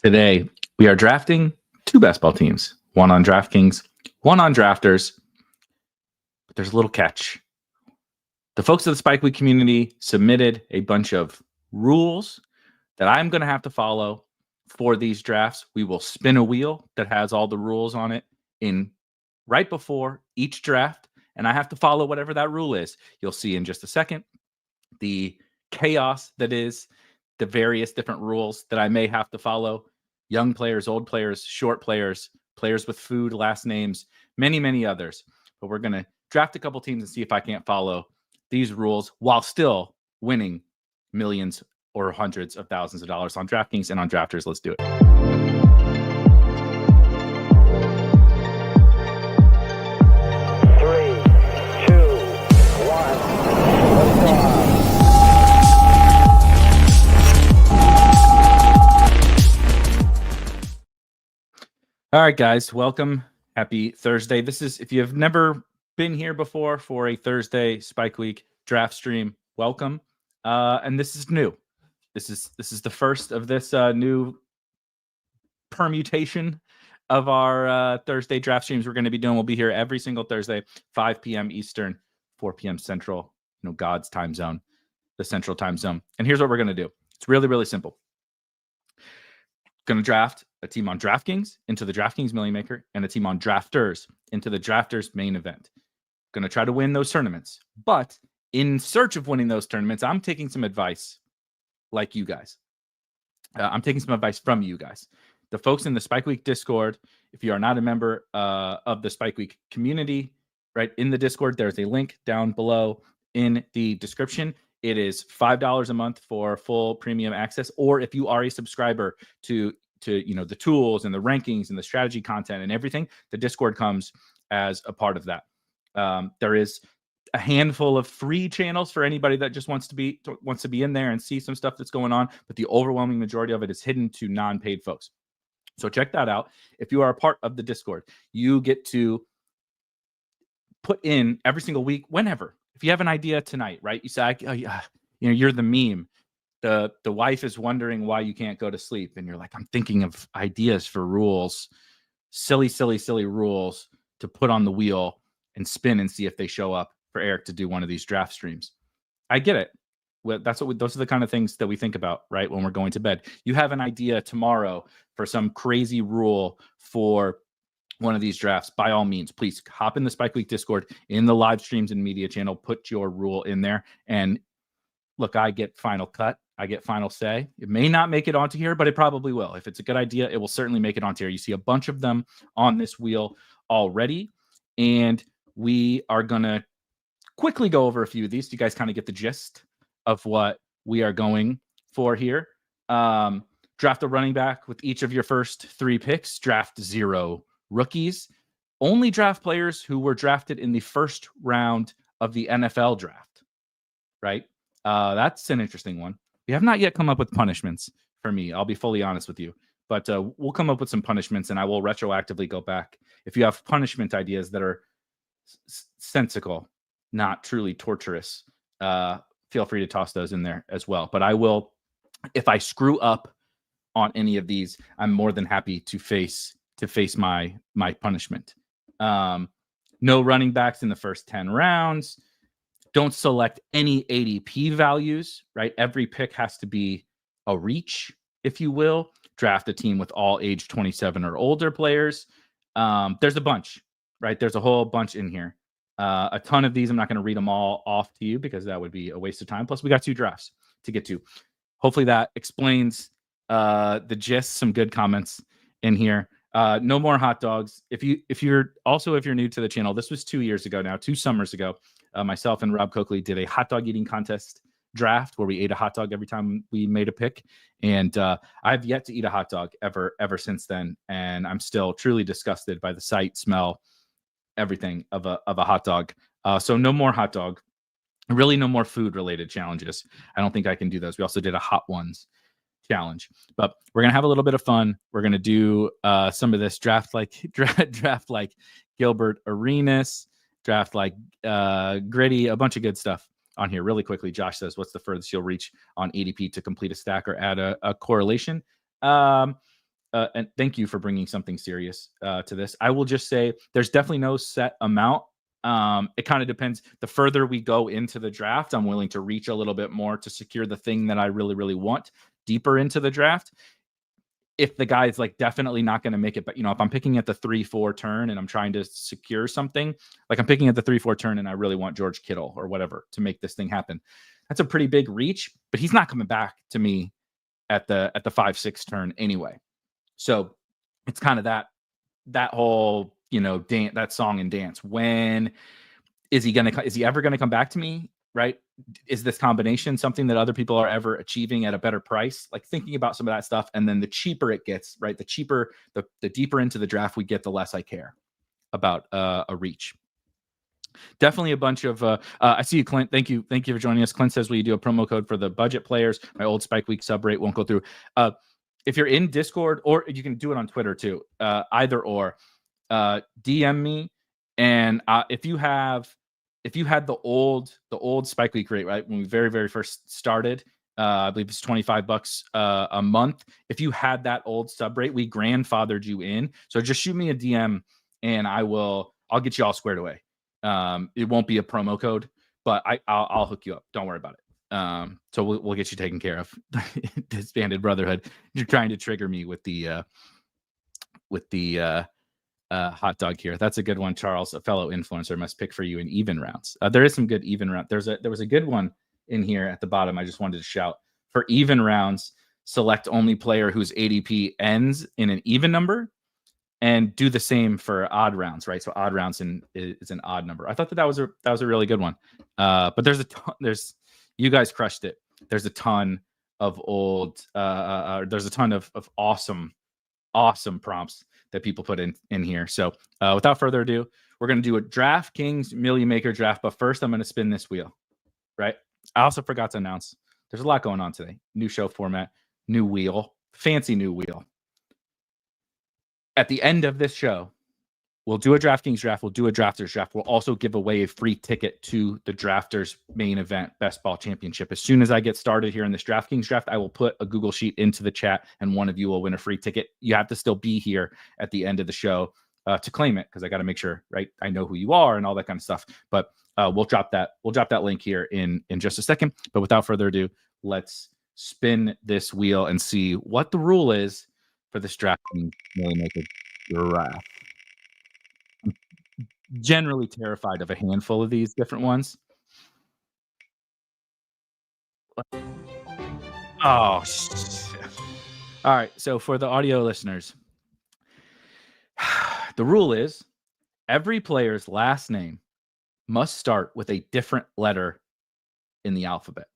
Today, we are drafting two best ball teams, one on DraftKings, one on Drafters. But there's a little catch. The folks of the Spike Week community submitted a bunch of rules that I'm going to have to follow for these drafts. We will spin a wheel that has all the rules on it in right before each draft, and I have to follow whatever that rule is. You'll see in just a second the chaos that is the various different rules that I may have to follow. Young players, old players, short players, players with food, last names, many, many others. But we're going to draft a couple teams and see if I can't follow these rules while still winning millions or hundreds of thousands of dollars on DraftKings and on Drafters. Let's do it. All right, guys, welcome. Happy Thursday. This is, if you have never been here before for a Thursday Spike Week draft stream, welcome. And this is new. This is the first of this new permutation of our Thursday draft streams we're going to be doing. We'll be here every single Thursday, 5 p.m. Eastern, 4 p.m. Central, God's time zone, the Central time zone. And here's what we're going to do. It's really, really simple. Going to draft a team on DraftKings into the DraftKings Milly Maker and a team on Drafters into the Drafters main event. Going to try to win those tournaments. But in search of winning those tournaments, I'm taking some advice like you guys. I'm taking some advice from you guys. The folks in the Spike Week Discord, if you are not a member of the Spike Week community, right, in the Discord, there's a link down below in the description. It is $5 a month for full premium access, or if you are a subscriber to the tools and the rankings and the strategy content and everything, the Discord comes as a part of that. There is a handful of free channels for anybody that just wants to be in there and see some stuff that's going on, but the overwhelming majority of it is hidden to non-paid folks. So check that out. If you are a part of the Discord, you get to put in every single week, whenever. If you have an idea tonight, right? You say, you're the meme. The wife is wondering why you can't go to sleep. And you're like, I'm thinking of ideas for rules, silly rules to put on the wheel and spin and see if they show up for Eric to do one of these draft streams. I get it. Well, those are the kind of things that we think about, right? When we're going to bed. You have an idea tomorrow for some crazy rule for one of these drafts, by all means, please hop in the Spike Week Discord in the live streams and media channel, put your rule in there. And look, I get final cut. I get final say. It may not make it onto here, but it probably will. If it's a good idea, it will certainly make it onto here. You see a bunch of them on this wheel already. And we are going to quickly go over a few of these. So you guys kind of get the gist of what we are going for here. Draft a running back with each of your first 3 picks. Draft 0 rookies. Only draft players who were drafted in the first round of the NFL draft, right? That's an interesting one. We have not yet come up with punishments for me. I'll be fully honest with you, but we'll come up with some punishments and I will retroactively go back. If you have punishment ideas that are sensical, not truly torturous, feel free to toss those in there as well. But I will, if I screw up on any of these, I'm more than happy to face my punishment. No running backs in the first 10 rounds. Don't select any ADP values, right? Every pick has to be a reach, if you will. Draft a team with all age 27 or older players. There's a bunch, right? There's a whole bunch in here. A ton of these. I'm not going to read them all off to you because that would be a waste of time. Plus, we got 2 drafts to get to. Hopefully that explains the gist. Some good comments in here. No more hot dogs. If you're new to the channel, this was 2 years ago now, 2 summers ago. Myself and Rob Coakley did a hot dog eating contest draft where we ate a hot dog every time we made a pick. And I've yet to eat a hot dog ever since then. And I'm still truly disgusted by the sight, smell, everything of a hot dog. So no more hot dog. Really no more food related challenges. I don't think I can do those. We also did a hot ones challenge, but we're gonna have a little bit of fun. We're gonna do some of this draft like Gilbert Arenas, draft like Gritty, a bunch of good stuff on here. Really quickly, Josh says, what's the furthest you'll reach on ADP to complete a stack or add a correlation? and thank you for bringing something serious to this. I will just say there's definitely no set amount. It kind of depends. The further we go into the draft, I'm willing to reach a little bit more to secure the thing that I really, really want deeper into the draft. If the guy is like definitely not going to make it, but if I'm picking at the 3-4 turn and I'm trying to secure something, like I'm picking at the 3-4 turn and I really want George Kittle or whatever to make this thing happen, that's a pretty big reach, but he's not coming back to me at the 5-6 turn anyway. So it's kind of that whole, that song and dance. When is he ever going to come back to me? Right? Is this combination something that other people are ever achieving at a better price? Like thinking about some of that stuff. And then the cheaper it gets, right? The cheaper, the deeper into the draft we get, the less I care about a reach. Definitely a bunch of, I see you, Clint. Thank you for joining us. Clint says, will you do a promo code for the budget players? My old Spike Week sub rate won't go through. If you're in Discord, or you can do it on Twitter too, either or, DM me. And if you had the old Spike Week rate, right, when we very, very first started, I believe it's $25 a month. If you had that old sub rate, we grandfathered you in. So just shoot me a DM and I'll get you all squared away. It won't be a promo code, but I'll hook you up. Don't worry about it. So we'll get you taken care of. Disbanded Brotherhood. You're trying to trigger me with the hot dog here. That's a good one, Charles. A fellow influencer must pick for you in even rounds. There is some good even round. There was a good one in here at the bottom. I just wanted to shout for even rounds. Select only player whose ADP ends in an even number, and do the same for odd rounds. Right, so odd rounds is an odd number. I thought that was a really good one. But there's you guys crushed it. There's a ton of old. There's a ton of awesome prompts that people put in here. So without further ado, we're going to do a DraftKings Milly Maker draft. But first, I'm going to spin this wheel, right? I also forgot to announce there's a lot going on today. New show format, new wheel, fancy new wheel. At the end of this show, we'll do a DraftKings draft. We'll do a Drafters draft. We'll also give away a free ticket to the Drafters main event, Best Ball Championship. As soon as I get started here in this DraftKings draft, I will put a Google Sheet into the chat, and one of you will win a free ticket. You have to still be here at the end of the show to claim it, because I got to make sure, right, I know who you are and all that kind of stuff. But we'll drop that link here in just a second. But without further ado, let's spin this wheel and see what the rule is for this DraftKings Milly Maker draft. Generally terrified of a handful of these different ones. Oh, shit. All right. So for the audio listeners, the rule is every player's last name must start with a different letter in the alphabet.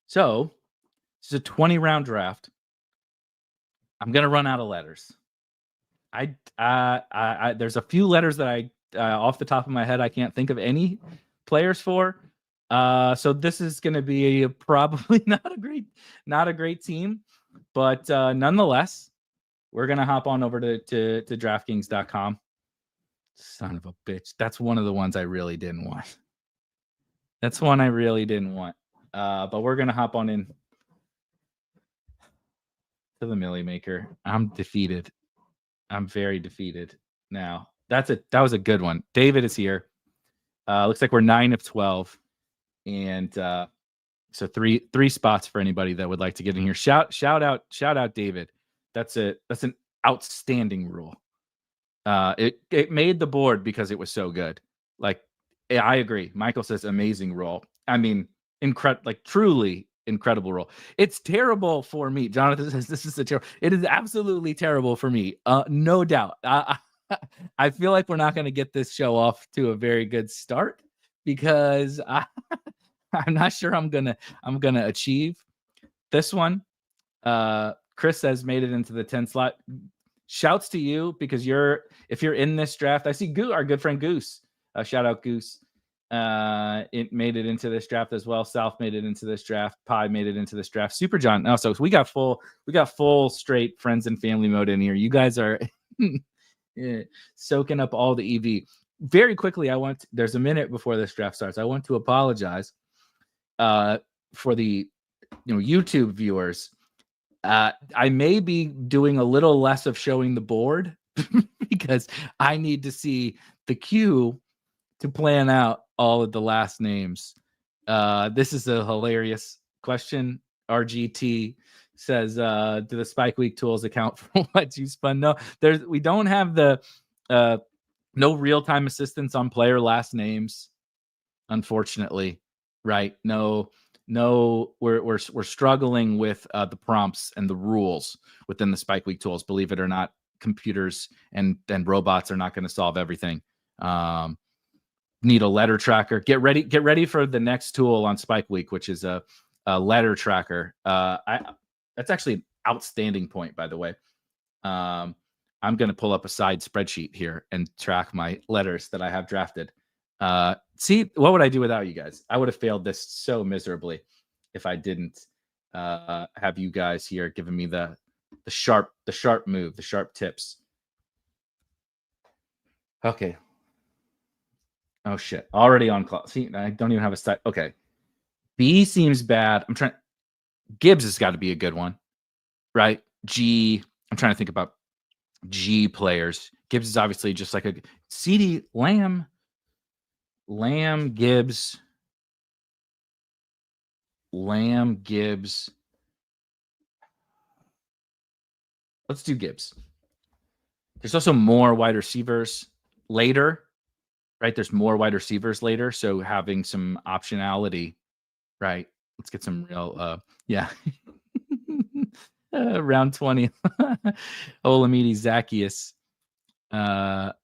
So this is a 20-round draft. I'm going to run out of letters. There's a few letters that I off the top of my head, I can't think of any players for. So this is going to be probably not a great team, but nonetheless, we're going to hop on over to DraftKings.com. Son of a bitch. That's one of the ones I really didn't want. But we're going to hop on in to the Milly Maker. I'm defeated. I'm very defeated now. That was a good one. David is here. Looks like we're 9 of 12, and so three spots for anybody that would like to get in here. Shout out David. That's an outstanding rule. It made the board because it was so good. Like, I agree. Michael says amazing rule. I mean, truly incredible role. It's terrible for me. Jonathan says this is it is absolutely terrible for me. No doubt. I feel like we're not going to get this show off to a very good start, because I'm not sure I'm gonna achieve this one. Chris says made it into the 10 slot. Shouts to you, because if you're in this draft. I see our good friend Goose. Shout out Goose. It made it into this draft as well. South made it into this draft. Pie made it into this draft. Super John. Oh, so we got full straight friends and family mode in here. You guys are soaking up all the EV. Very quickly, there's a minute before this draft starts. I want to apologize for the YouTube viewers. I may be doing a little less of showing the board because I need to see the queue to plan out all of the last names. This is a hilarious question. RGT says, do the Spike Week tools account for what you spun? No, we don't have the no real-time assistance on player last names, unfortunately. Right? No, we're struggling with the prompts and the rules within the Spike Week tools. Believe it or not, computers and robots are not going to solve everything. Need a letter tracker. Get ready for the next tool on Spike Week, which is a letter tracker. That's actually an outstanding point, by the way. I'm going to pull up a side spreadsheet here and track my letters that I have drafted. See, what would I do without you guys? I would have failed this so miserably if I didn't have you guys here giving me the sharp move, the sharp tips. Okay. Oh shit! Already on clock. See, I don't even have a site. Okay, B seems bad. I'm trying. Gibbs has got to be a good one, right? G. I'm trying to think about G players. Gibbs is obviously just like a CD Lamb, Gibbs, Gibbs. Let's do Gibbs. There's also more wide receivers later, right? There's more wide receivers later, so having some optionality, right? Let's get some real, yeah. Round 20. Olamide Zacchaeus. Look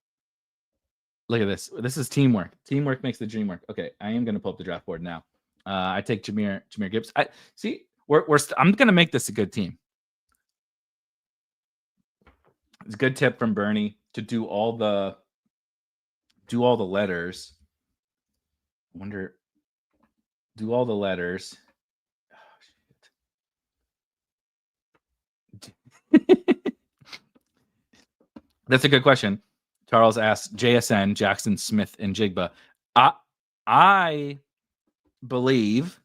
at this. This is teamwork. Teamwork makes the dream work. Okay, I am going to pull up the draft board now. I take Jahmyr Gibbs. See. I'm going to make this a good team. It's a good tip from Bernie to do all the letters. I wonder. Do all the letters. Oh, that's a good question. Charles asked JSN, Jackson, Smith, and Jigba. I believe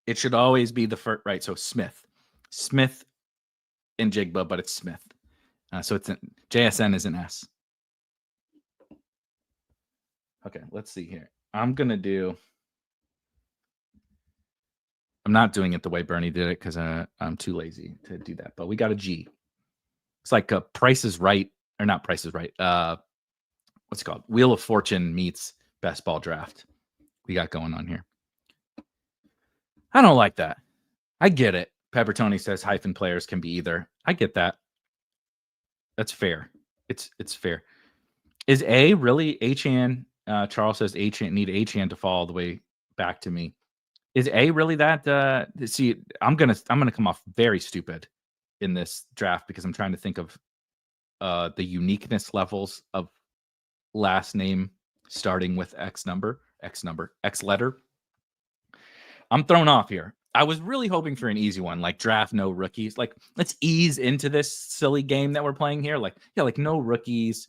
it should always be the first, right? So Smith and Jigba, but it's Smith. So it's JSN is an S. Okay, let's see here. I'm not doing it the way Bernie did it because I'm too lazy to do that. But we got a G. It's like Price is Right, or not Price is Right. What's it called? Wheel of Fortune meets Best Ball Draft. We got going on here. I don't like that. I get it. Pepper Tony says hyphen players can be either. I get that. That's fair. It's fair. Is A really H-An? Charles says H-An need H-An to fall all the way back to me. Is A really that? See, I'm gonna come off very stupid in this draft because I'm trying to think of the uniqueness levels of last name starting with X letter. I'm thrown off here. I was really hoping for an easy one, like draft no rookies. Like, let's ease into this silly game that we're playing here. Like, yeah, like no rookies,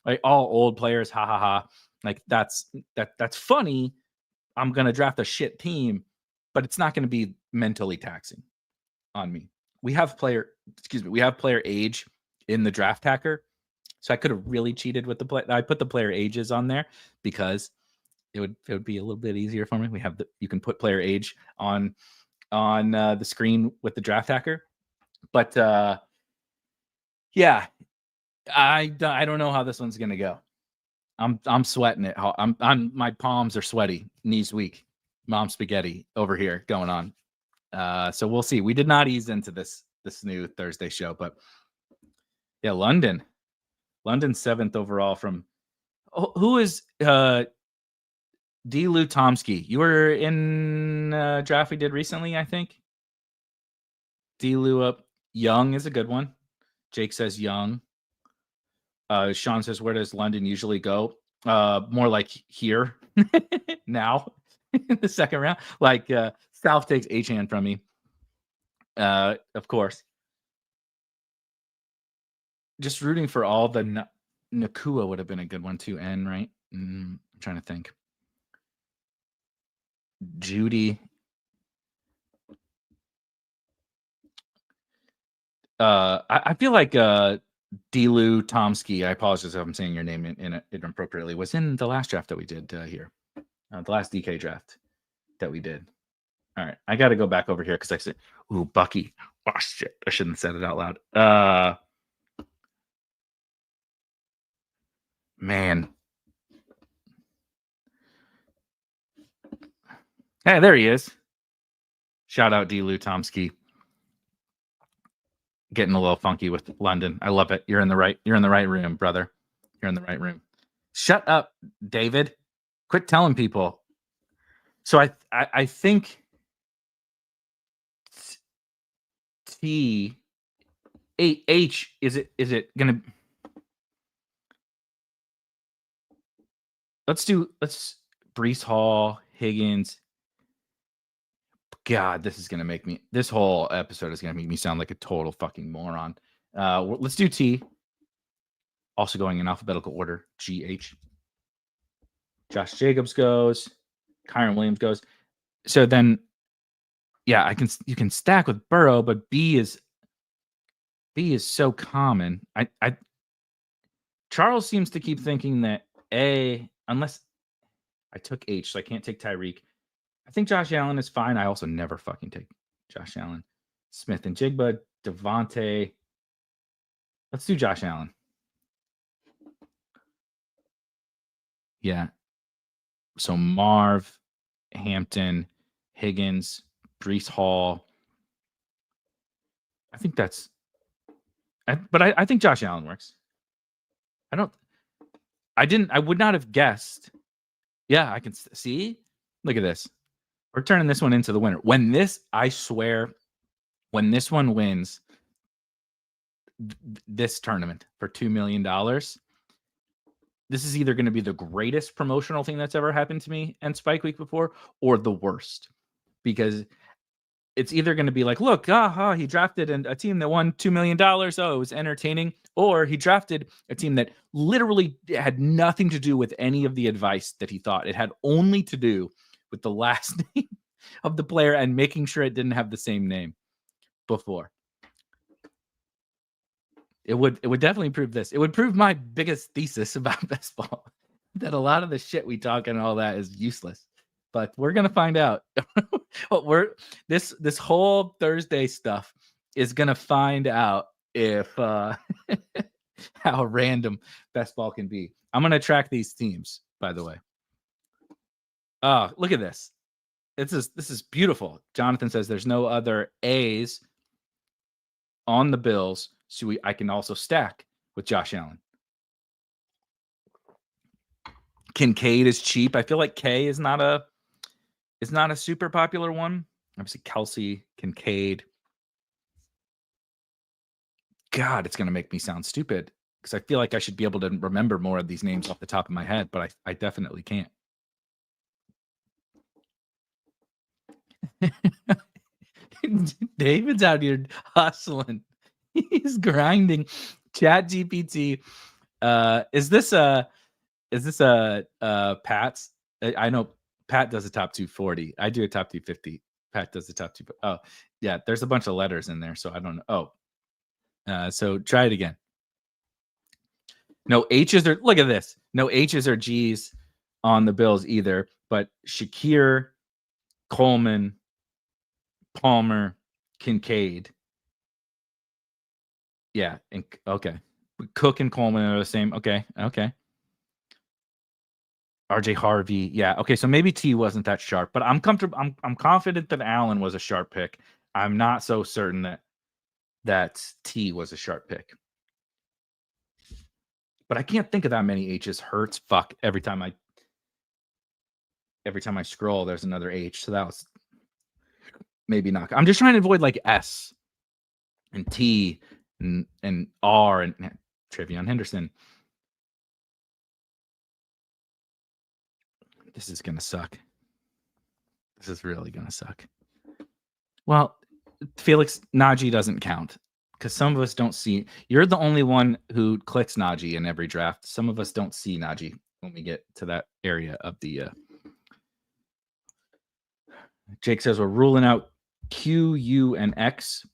like all old players. Ha ha ha. Like that's funny. I'm gonna draft a shit team, but it's not gonna be mentally taxing on me. We have player age in the draft hacker. So I could have really cheated with the play. I put the player ages on there because it would be a little bit easier for me. We have you can put player age on the screen with the draft hacker, but yeah, I don't know how this one's gonna go. I'm sweating it. My palms are sweaty, knees weak, mom spaghetti over here going on. So we'll see. We did not ease into this new Thursday show, but yeah, London 7th overall from who is D. Lou Tomsky. You were in draft we did recently, I think. D. Lou up. Young is a good one. Jake says Young. Sean says, where does London usually go? More like here now in the second round. Like South takes H-Hand from me. Of course. Just rooting for all the Nakua would have been a good one too. N, right? I'm trying to think. Judy. I feel like Delu Tomsky, I apologize if I'm saying your name inappropriately, was in the last draft that we did here. The last DK draft that we did. All right. I got to go back over here because I said, ooh, Bucky. Oh, shit. I shouldn't have said it out loud. Man. Hey, there he is. Shout out D. Lou Tomsky. Getting a little funky with London. I love it. You're in the right room, brother. You're in the right room. Shut up, David. Quit telling people. So I think T H is it gonna let's Brees Hall, Higgins. God, this whole episode is gonna make me sound like a total fucking moron. Let's do T. Also going in alphabetical order. GH. Josh Jacobs goes. Kyron Williams goes. So then, yeah, you can stack with Burrow, but B is so common. Charles seems to keep thinking that A, unless I took H, so I can't take Tyreek. I think Josh Allen is fine. I also never fucking take Josh Allen. Smith and Jigba, Devontae. Let's do Josh Allen. Yeah. So Marv, Hampton, Higgins, Brees Hall. I think I think Josh Allen works. I would not have guessed. Yeah, I can see. Look at this. We're turning this one into the winner. I swear, when this one wins this tournament for $2 million, this is either going to be the greatest promotional thing that's ever happened to me and Spike Week before, or the worst. Because it's either going to be like, look, he drafted a team that won $2 million. Oh, it was entertaining. Or he drafted a team that literally had nothing to do with any of the advice that he thought. It had only to do with the last name of the player and making sure it didn't have the same name before. It would definitely prove this. It would prove my biggest thesis about baseball, that a lot of the shit we talk and all that is useless. But we're gonna find out. This whole Thursday stuff is gonna find out if how random baseball can be. I'm gonna track these teams, by the way. Oh, look at this. This is beautiful. Jonathan says there's no other A's on the Bills, so I can also stack with Josh Allen. Kincaid is cheap. I feel like K is not a super popular one. Obviously, Kelsey, Kincaid. God, it's going to make me sound stupid because I feel like I should be able to remember more of these names off the top of my head, but I definitely can't. David's out here hustling. He's grinding. Chat GPT. Is this Pat's? I know Pat does a top 240. I do a top 250. Pat does the top 2. Oh, yeah. There's a bunch of letters in there, so I don't know. Oh, so try it again. No H's or look at this. No H's or G's on the Bills either. But Shakir, Coleman, Palmer, Kincaid. Yeah. Okay. Cook and Coleman are the same. Okay. RJ Harvey. Yeah. Okay. So maybe T wasn't that sharp, but I'm comfortable. I'm confident that Allen was a sharp pick. I'm not so certain that T was a sharp pick. But I can't think of that many H's. Hurts. Fuck. Every time I scroll, there's another H. So that was maybe not. I'm just trying to avoid like S and T and R and Trevion Henderson. This is going to suck. This is really going to suck. Well, Felix, Najee doesn't count because some of us don't see. You're the only one who clicks Najee in every draft. Some of us don't see Najee when we get to that area of the. Jake says we're ruling out Q, U, and X.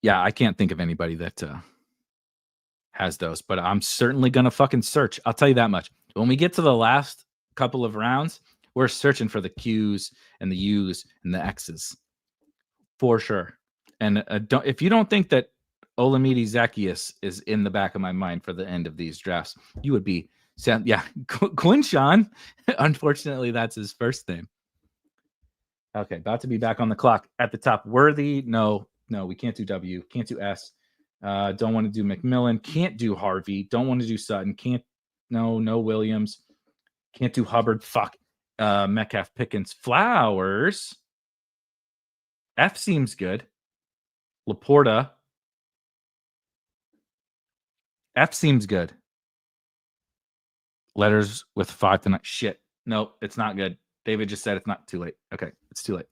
Yeah, I can't think of anybody that has those, but I'm certainly going to fucking search. I'll tell you that much. When we get to the last couple of rounds, we're searching for the Qs and the Us and the Xs for sure. And if you don't think that Olamide Zacchaeus is in the back of my mind for the end of these drafts, you would be sad. Yeah, Quinshawn. Unfortunately, that's his first name. Okay, about to be back on the clock at the top. Worthy, no, we can't do W. Can't do S. Don't want to do McMillan. Can't do Harvey. Don't want to do Sutton. No Williams. Can't do Hubbard. Fuck. Metcalf, Pickens, Flowers. F seems good. Laporta. F seems good. Letters with 5 to 9. Shit. No, it's not good. David just said it's not too late. Okay, it's too late.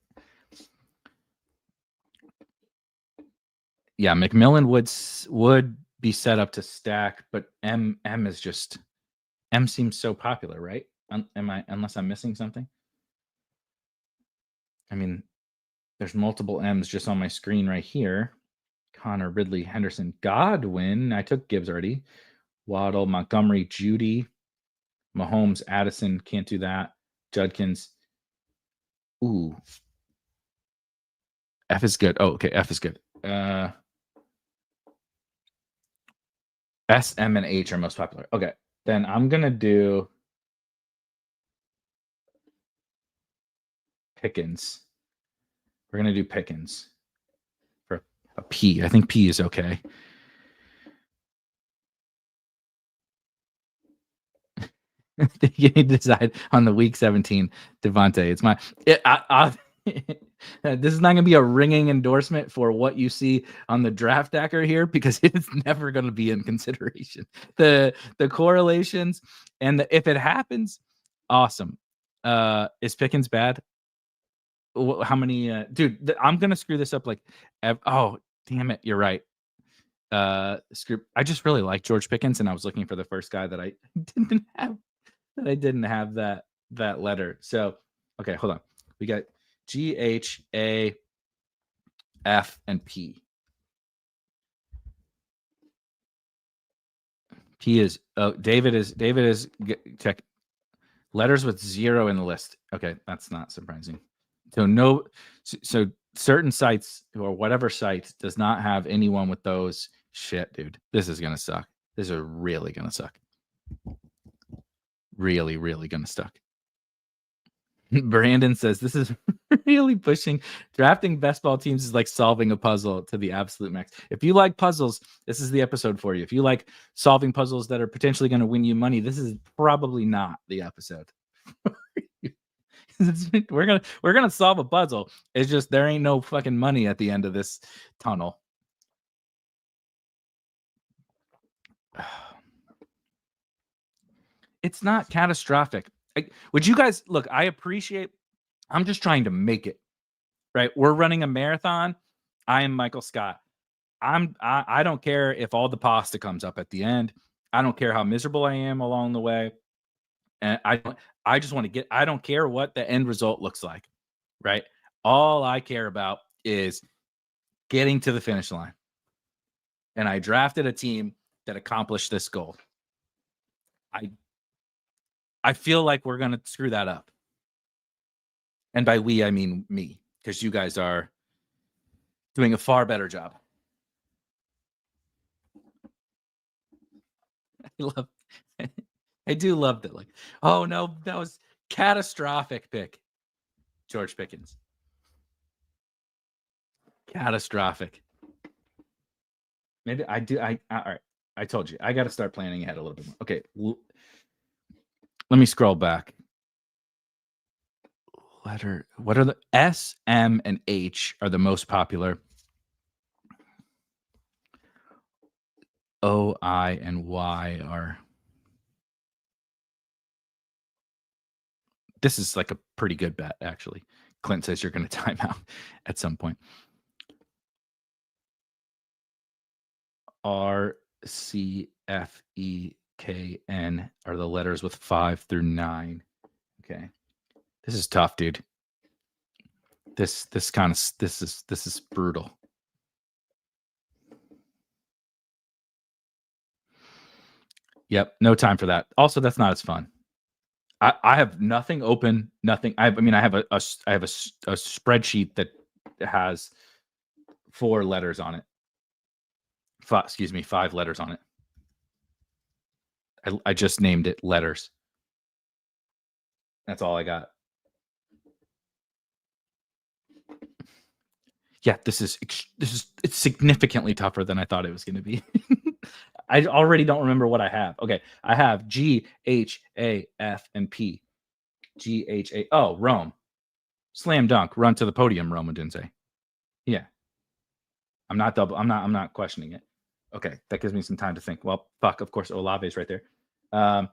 Yeah, McMillan would be set up to stack, but M is just M seems so popular, right? Unless I'm missing something? I mean, there's multiple M's just on my screen right here. Connor, Ridley, Henderson, Godwin. I took Gibbs already. Waddle, Montgomery, Judy, Mahomes, Addison. Can't do that. Judkins. Ooh. F is good. Oh, okay. F is good. S, M, and H are most popular. Okay. Then I'm going to do Pickens. We're going to do Pickens for a P. I think P is okay. You need to decide on the week 17, Devontae. It's my. This is not going to be a ringing endorsement for what you see on the draft stacker here because it's never going to be in consideration. The correlations and if it happens, awesome. Is Pickens bad? How many? Dude, I'm going to screw this up. Oh, damn it. You're right. I just really like George Pickens, and I was looking for the first guy that I didn't have that letter. So, okay, hold on. We got G, H, A, F, and P. P is David is check letters with 0 in the list. Okay, that's not surprising. So certain sites or whatever site does not have anyone with those. Shit, dude, this is gonna suck. This is really gonna suck. Really, really gonna suck. Brandon says this is really pushing. Drafting best ball teams is like solving a puzzle to the absolute max. If you like puzzles, this is the episode for you. If you like solving puzzles that are potentially going to win you money, this is probably not the episode. we're gonna solve a puzzle. It's just there ain't no fucking money at the end of this tunnel. It's not catastrophic. Would you guys look? I appreciate. I'm just trying to make it right. We're running a marathon. I am Michael Scott. I don't care if all the pasta comes up at the end. I don't care how miserable I am along the way. And I just want to get. I don't care what the end result looks like. Right. All I care about is getting to the finish line. And I drafted a team that accomplished this goal. I feel like we're going to screw that up. And by we, I mean me, because you guys are doing a far better job. I do love that. Like, oh no, that was catastrophic pick. George Pickens. Catastrophic. Maybe I do. All right. I told you. I got to start planning ahead a little bit more. Okay. Let me scroll back. Letter. What are the S, M, and H are the most popular? O, I, and Y are. This is like a pretty good bet, actually. Clint says you're going to time out at some point. R, C, F, E, K, N are the letters with 5 through 9. Okay. This is tough, dude. This is brutal. Yep. No time for that. Also, that's not as fun. I have nothing open, nothing. I mean, I have a spreadsheet that has 4 letters on it. Excuse me, 5 letters on it. I just named it letters. That's all I got. Yeah, it's significantly tougher than I thought it was going to be. I already don't remember what I have. Okay, I have G, H, A, F, and P. G, H, A. Oh, Rome. Slam dunk. Run to the podium, Rome Odunze. Yeah. I'm not questioning it. Okay, that gives me some time to think. Well, fuck, of course, Olave's right there. I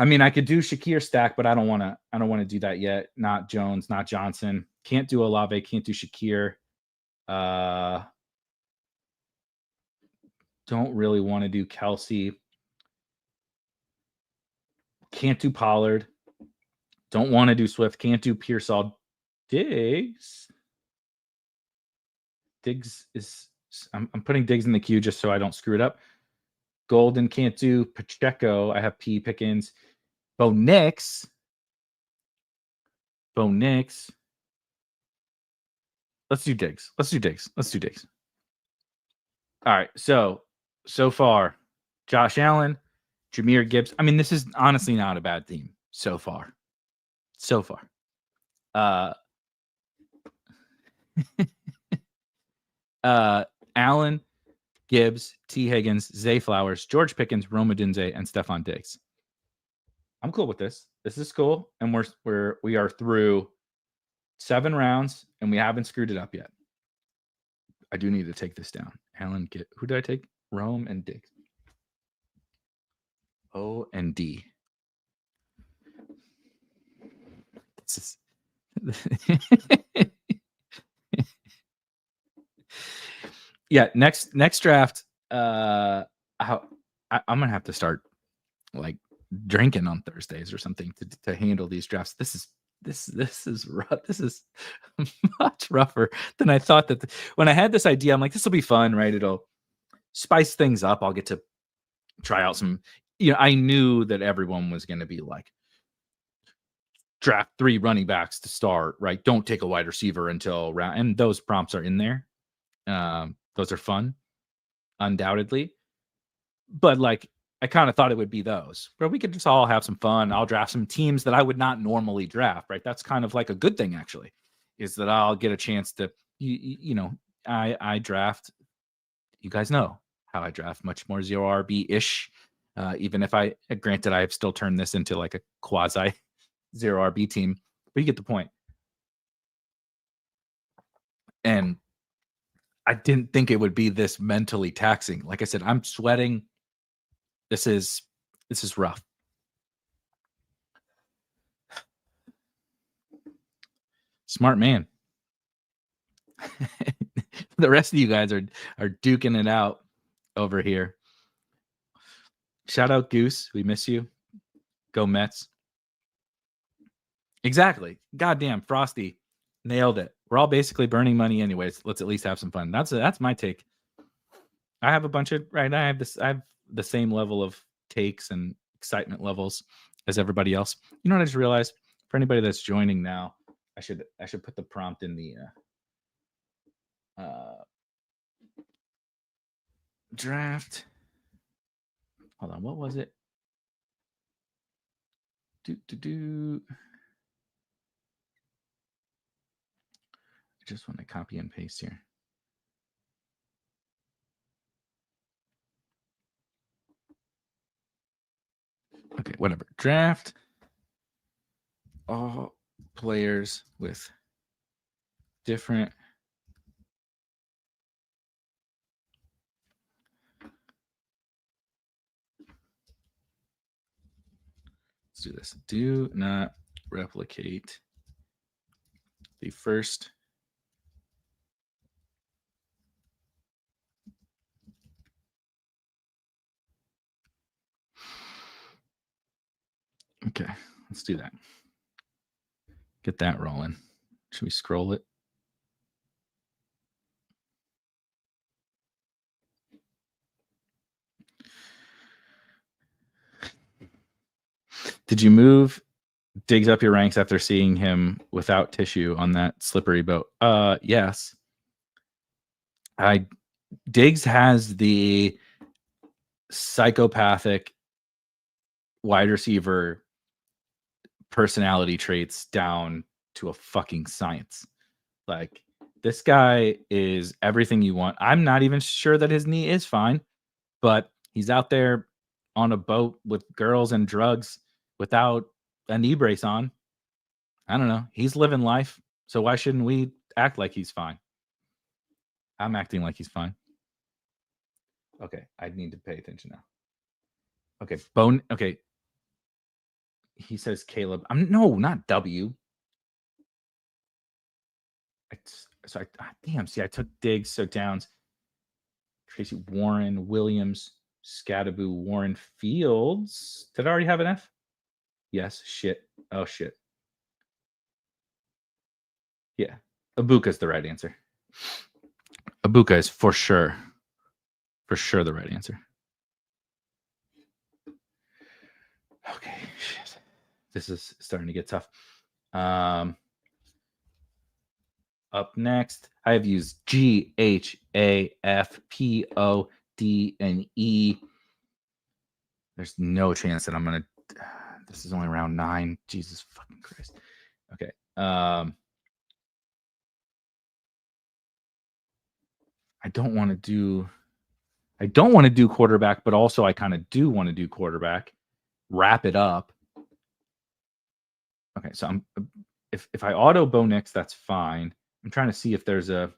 mean, I could do Shakir stack, but I don't want to do that yet. Not Jones, not Johnson. Can't do Olave, can't do Shakir. Don't really want to do Kelsey. Can't do Pollard. Don't want to do Swift. Can't do Pearsall. Diggs is. I'm putting Diggs in the queue just so I don't screw it up. Golden can't do Pacheco. I have P. Pickens. Bo Nix. Let's do Diggs. All right. So far, Josh Allen, Jahmyr Gibbs. I mean, this is honestly not a bad team so far. Allen, Gibbs, T. Higgins, Zay Flowers, George Pickens, Rome Odunze, and Stephon Diggs. I'm cool with this. This is cool, and we are through 7 rounds, and we haven't screwed it up yet. I do need to take this down. Allen, who did I take? Rome and Diggs. O and D. This is yeah. Next draft. I'm gonna have to start like drinking on Thursdays or something to handle these drafts. This is rough. This is much rougher than I thought. That when I had this idea, I'm like, this will be fun, right? It'll spice things up. I'll get to try out some. I knew that everyone was going to be like, draft 3 running backs to start, right? Don't take a wide receiver until round. And those prompts are in there. Those are fun, undoubtedly. But like, I kind of thought it would be those where we could just all have some fun. I'll draft some teams that I would not normally draft, right? That's kind of like a good thing, actually, is that I'll get a chance to, I draft. You guys know how I draft, much more 0RB-ish. Even if granted, I have still turned this into like a quasi 0RB team, but you get the point. And I didn't think it would be this mentally taxing. Like I said, I'm sweating. This is rough. Smart man. The rest of you guys are duking it out over here. Shout out Goose. We miss you. Go Mets. Exactly. Goddamn, Frosty nailed it. We're all basically burning money anyways. Let's at least have some fun. That's my take. I have a bunch of I have the same level of takes and excitement levels as everybody else. You know what I just realized? For anybody that's joining now, I should put the prompt in the draft. Hold on, what was it? I just want to copy and paste here. Okay, whatever. Draft all players with different let's do this. Do not replicate the first okay, let's do that. Get that rolling. Should we scroll it? Did you move Diggs up your ranks after seeing him without tissue on that slippery boat? Yes. Diggs has the psychopathic wide receiver personality traits down to a fucking science. Like, this guy is everything you want. I'm not even sure that his knee is fine, but he's out there on a boat with girls and drugs without a knee brace on. I don't know. He's living life. So why shouldn't we act like he's fine? I'm acting like he's fine. Okay, I need to pay attention now. Okay, Bone. Okay, he says Caleb. No, not W. Damn. See, I took Diggs. So Downs, Tracy, Warren, Williams, Scadaboo, Warren, Fields. Did I already have an F? Yes. Shit. Oh shit. Yeah, Abuka's the right answer. Abuka is for sure the right answer. Okay, shit. This is starting to get tough. Up next, I have used G, H, A, F, P, O, D, and E. There's no chance that I'm going to... This is only round 9. Jesus fucking Christ. Okay. I don't want to do quarterback, but also I kind of do want to do quarterback. Wrap it up. Okay, so if I auto Bo Nix, that's fine. I'm trying to see if there's a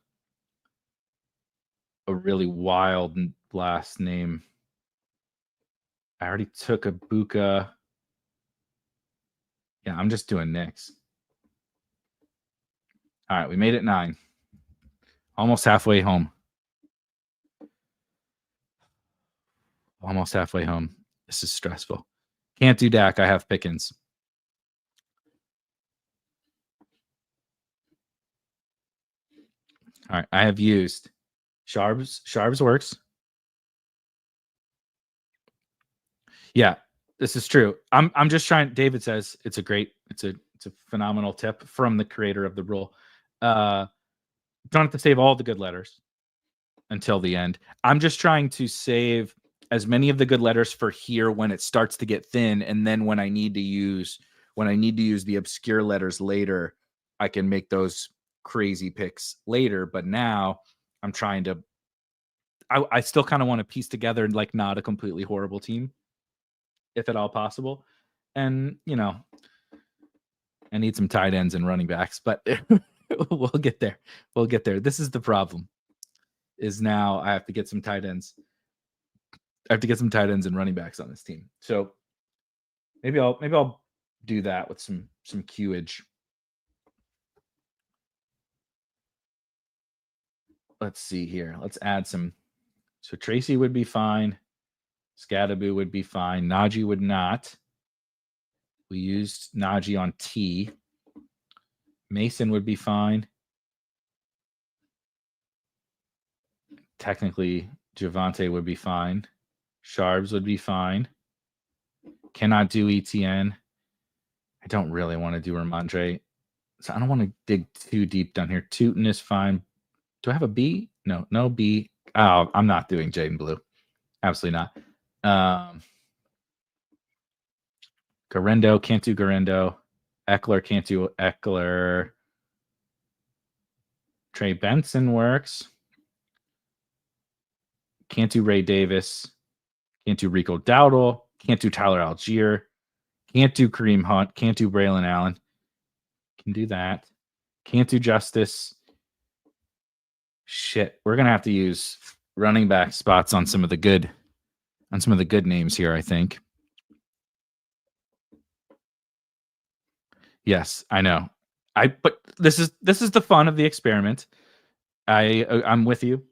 really wild last name. I already took Abuka. Yeah, I'm just doing Nix. All right, we made it 9. Almost halfway home. Almost halfway home. This is stressful. Can't do Dak. I have Pickens. All right, I have used Sharps works. Yeah, this is true. I'm just trying. David says it's a phenomenal tip from the creator of the rule. Don't have to save all the good letters until the end. I'm just trying to save as many of the good letters for here when it starts to get thin, and then when I need to use the obscure letters later, I can make those crazy picks later. But now I'm trying to. I still kind of want to piece together like not a completely horrible team, if at all possible. And, I need some tight ends and running backs, but we'll get there. We'll get there. This is the problem, is now I have to get some tight ends. I have to get some tight ends and running backs on this team. So maybe I'll do that with some queuage. Let's see here. Let's add some. So Tracy would be fine. Scadaboo would be fine. Najee would not. We used Najee on T. Mason would be fine. Technically, Javante would be fine. Sharps would be fine. Cannot do ETN. I don't really want to do Ramondre. So I don't want to dig too deep down here. Tootin is fine. Do I have a B? No B. Oh, I'm not doing Jaden Blue. Absolutely not. Garendo, can't do Garendo. Eckler, can't do Eckler. Trey Benson works. Can't do Ray Davis. Can't do Rico Dowdle. Can't do Tyler Algier. Can't do Kareem Hunt. Can't do Braylon Allen. Can do that. Can't do Justice. Shit. We're gonna have to use running back spots on some of the good names here, I think. Yes, I know. But this is the fun of the experiment. I'm with you.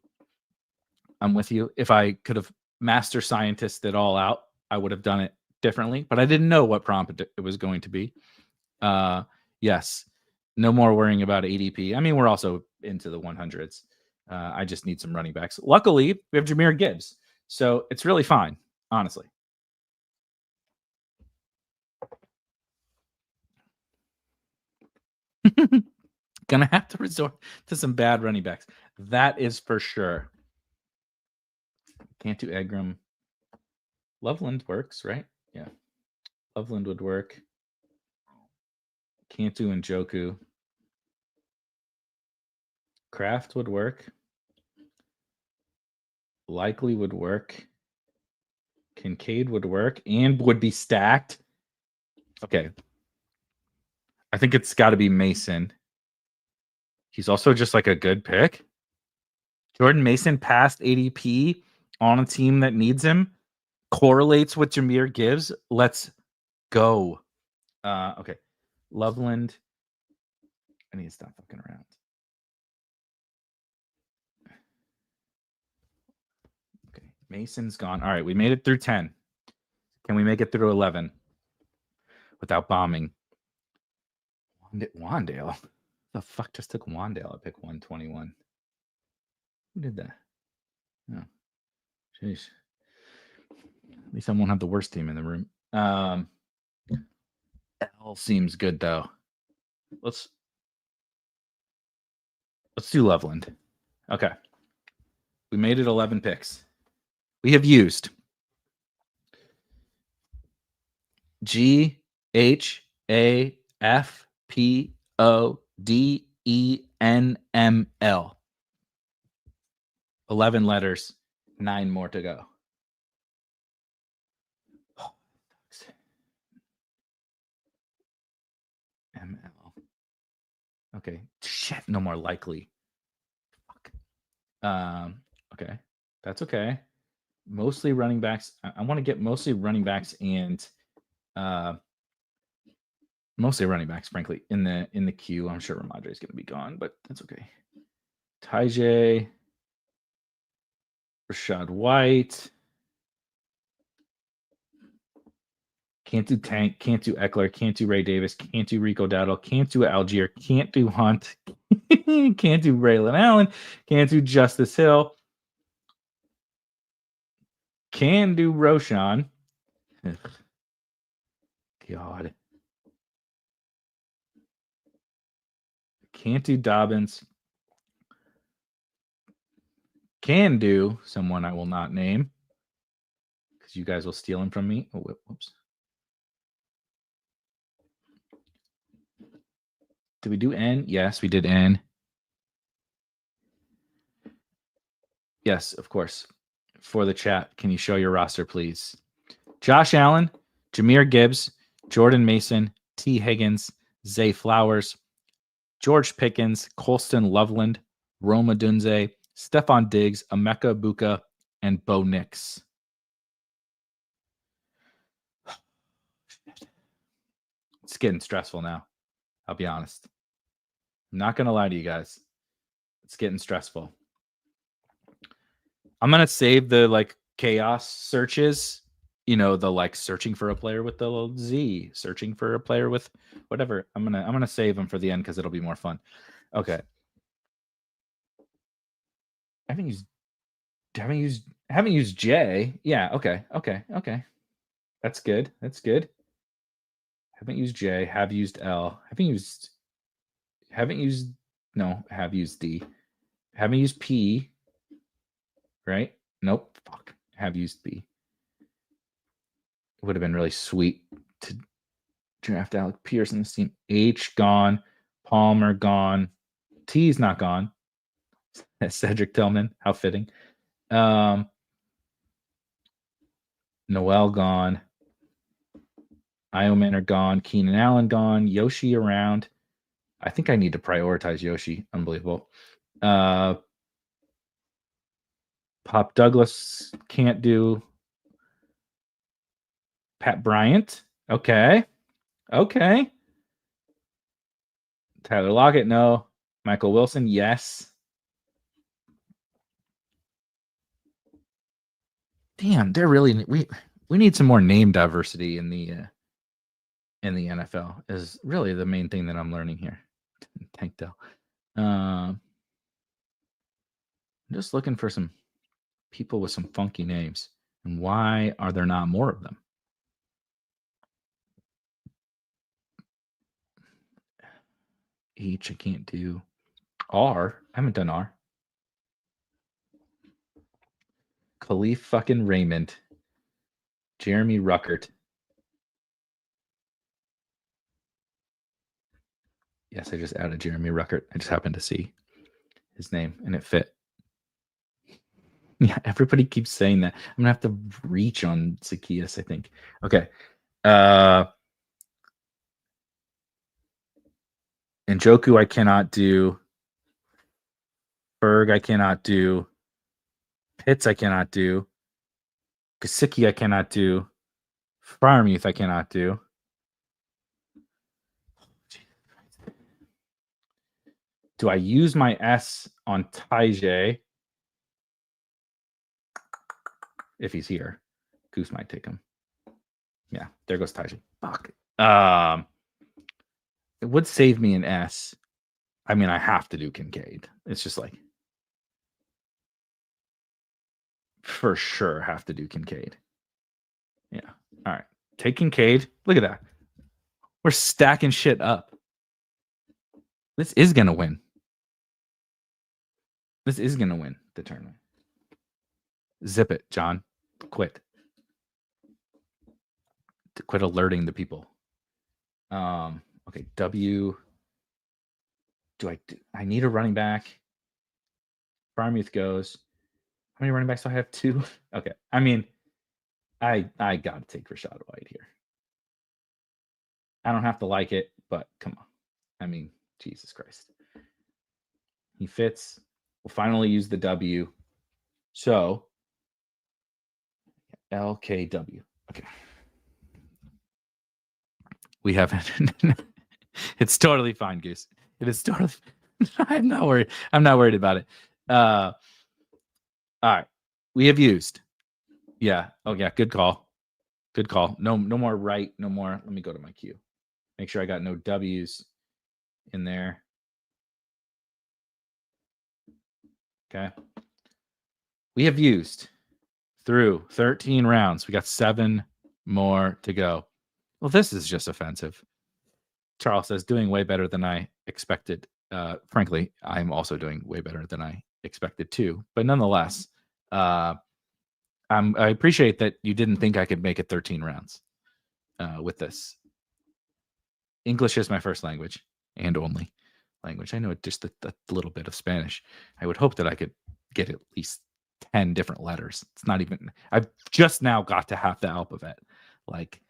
I'm with you. If I could have master scientisted it all out, I would have done it differently, but I didn't know what prompt it was going to be. Yes, no more worrying about ADP. I mean, we're also into the 100s. I just need some running backs. Luckily, we have Jahmyr Gibbs, so it's really fine, honestly. Gonna have to resort to some bad running backs. That is for sure. Can't do Egram. Loveland works, right? Yeah. Loveland would work. Can't do Njoku. Kraft would work. Likely would work. Kincaid would work and would be stacked. Okay. I think it's got to be Mason. He's also just like a good pick. Jordan Mason passed ADP on a team that needs him. Correlates with Jahmyr Gibbs. Let's go. Okay. Loveland. I need to stop fucking around. Okay. Mason's gone. All right. We made it through 10. Can we make it through 11 without bombing? Wandale. The fuck just took Wandale at pick 121? Who did that? Oh, jeez. At least I won't have the worst team in the room. L seems good though. Let's do Loveland. Okay. We made it 11 picks. We have used GHAFPODENML. 11 letters, 9 more to go. ML. Okay. Shit, no more likely. Fuck. Okay. That's okay. Mostly running backs. I want to get mostly running backs and mostly running backs, frankly, in the queue. I'm sure Ramondre is going to be gone, but that's okay. Tajay, Rashad White. Can't do Tank, can't do Eckler, can't do Ray Davis, can't do Rico Dowdle, can't do Algier, can't do Hunt, can't do Braylon Allen, can't do Justice Hill, can do Roshan. God. Can't do Dobbins. Can do someone I will not name because you guys will steal him from me. Oh, whoops. Did we do N? Yes, we did N. Yes, of course. For the chat, can you show your roster, please? Josh Allen, Jahmyr Gibbs, Jordan Mason, T. Higgins, Zay Flowers, George Pickens, Colston Loveland, Roma Dunze, Stephon Diggs, Emeka Buka, and Bo Nix. It's getting stressful now. I'll be honest. I'm not going to lie to you guys. It's getting stressful. I'm going to save the chaos searches, the searching for a player with the little Z, searching for a player with whatever. I'm going to save them for the end cuz it'll be more fun. Okay. I haven't used J. Yeah, okay. That's good. Haven't used J, have used L. Have used D. Haven't used P. Right? Nope. Fuck. Have used B. It would have been really sweet to draft Alec Pierce in this team. H gone. Palmer gone. T's not gone. Cedric Tillman. How fitting. Noel gone. Ioman are gone. Keenan Allen gone. Yoshi around. I think I need to prioritize Yoshi. Unbelievable. Pop Douglas can't do. Pat Bryant. Okay. Tyler Lockett, no. Michael Wilson, yes. Damn, they're really we need some more name diversity in the NFL is really the main thing that I'm learning here. Tank Dell. I'm just looking for some people with some funky names. And why are there not more of them? H, I can't do. R, I haven't done R. Khalif fucking Raymond. Jeremy Ruckert. Yes, I just added Jeremy Ruckert. I just happened to see his name and it fit. Yeah, everybody keeps saying that. I'm gonna have to reach on Zacchaeus, I think. Okay. Njoku, I cannot do. Berg, I cannot do. Pitts, I cannot do. Gesicki, I cannot do. Freiermuth, I cannot do. Do I use my S on Taijay? If he's here. Goose might take him. Yeah, there goes Taijay. Fuck. It would save me an S. I mean, I have to do Kincaid. It's just like, for sure, have to do Kincaid. Yeah. All right. Take Kincaid. Look at that. We're stacking shit up. This is going to win. This is going to win the tournament. Zip it, John. Quit. Quit alerting the people. Okay, W. I need a running back. Freiermuth goes. How many running backs do I have? 2? Okay. I mean, I got to take Rachaad White here. I don't have to like it, but come on. I mean, Jesus Christ. He fits. We'll finally use the W. So, LKW. Okay. We haven't. It's totally fine, Goose. It is totally. I'm not worried. I'm not worried about it. All right. We have used. Yeah. Oh, yeah. Good call. Good call. No more right. No more. Let me go to my queue. Make sure I got no W's in there. Okay. We have used through 13 rounds. We got 7 more to go. Well, this is just offensive. Charles says, doing way better than I expected. Frankly, I'm also doing way better than I expected too. But nonetheless, I appreciate that you didn't think I could make it 13 rounds with this. English is my first language and only language. I know just a little bit of Spanish. I would hope that I could get at least 10 different letters. It's not even, I've just now got to half the alphabet. Like,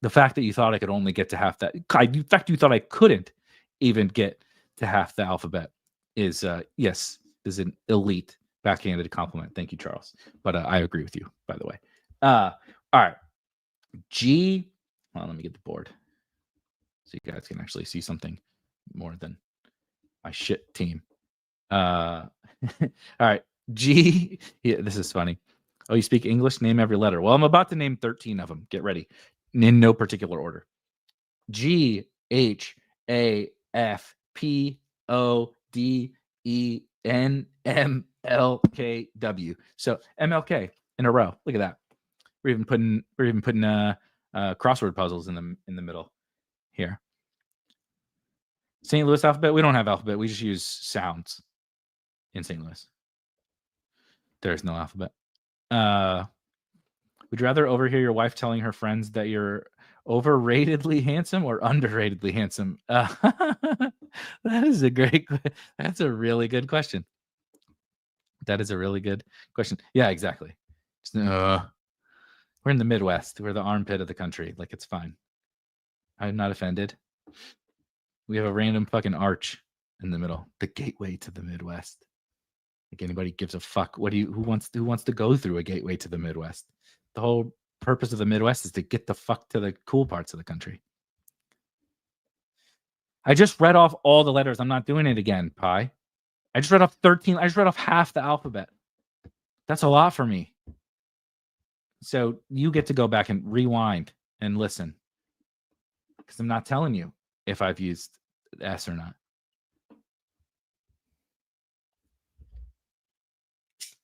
the fact that you thought I could only get to half that, in fact, you thought I couldn't even get to half the alphabet is, yes, is an elite backhanded compliment. Thank you, Charles. But I agree with you, by the way. All right. G. Well, let me get the board so you guys can actually see something more than my shit team. All right. G. Yeah, this is funny. Oh, you speak English? Name every letter. Well, I'm about to name 13 of them. Get ready. In no particular order. G, H, A, F, P, O, D, E, N, M, L, K, W. So MLK in a row. Look at that. We're even putting crossword puzzles in the middle here. St. Louis alphabet. We don't have alphabet. We just use sounds in St. Louis. There's no alphabet. Would you rather overhear your wife telling her friends that you're overratedly handsome or underratedly handsome? That is that's a really good question. That is a really good question. Yeah, exactly. We're in the Midwest. We're the armpit of the country. Like, it's fine. I'm not offended. We have a random fucking arch in the middle. The gateway to the Midwest. Like, anybody gives a fuck. Who wants to go through a gateway to the Midwest? The whole purpose of the Midwest is to get the fuck to the cool parts of the country. I just read off all the letters. I'm not doing it again, Pi. I just read off 13. I just read off half the alphabet. That's a lot for me. So you get to go back and rewind and listen. Because I'm not telling you if I've used S or not.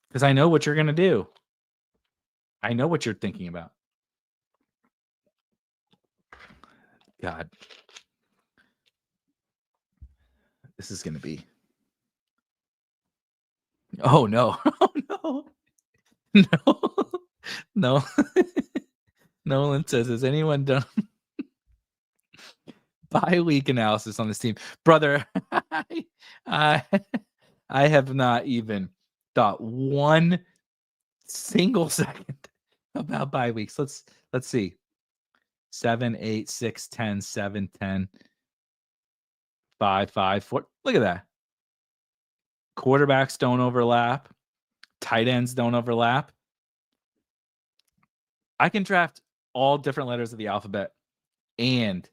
Because I know what you're going to do. I know what you're thinking about. God. This is going to be. Oh, no. Oh, no. No. Nolan says, has anyone done bi-week analysis on this team? Brother, I have not even thought one single second about bye weeks. Let's see. 7, 8, 6, 10, 7, 10, 5, 5, 4. Look at that. Quarterbacks don't overlap. Tight ends don't overlap. I can draft all different letters of the alphabet and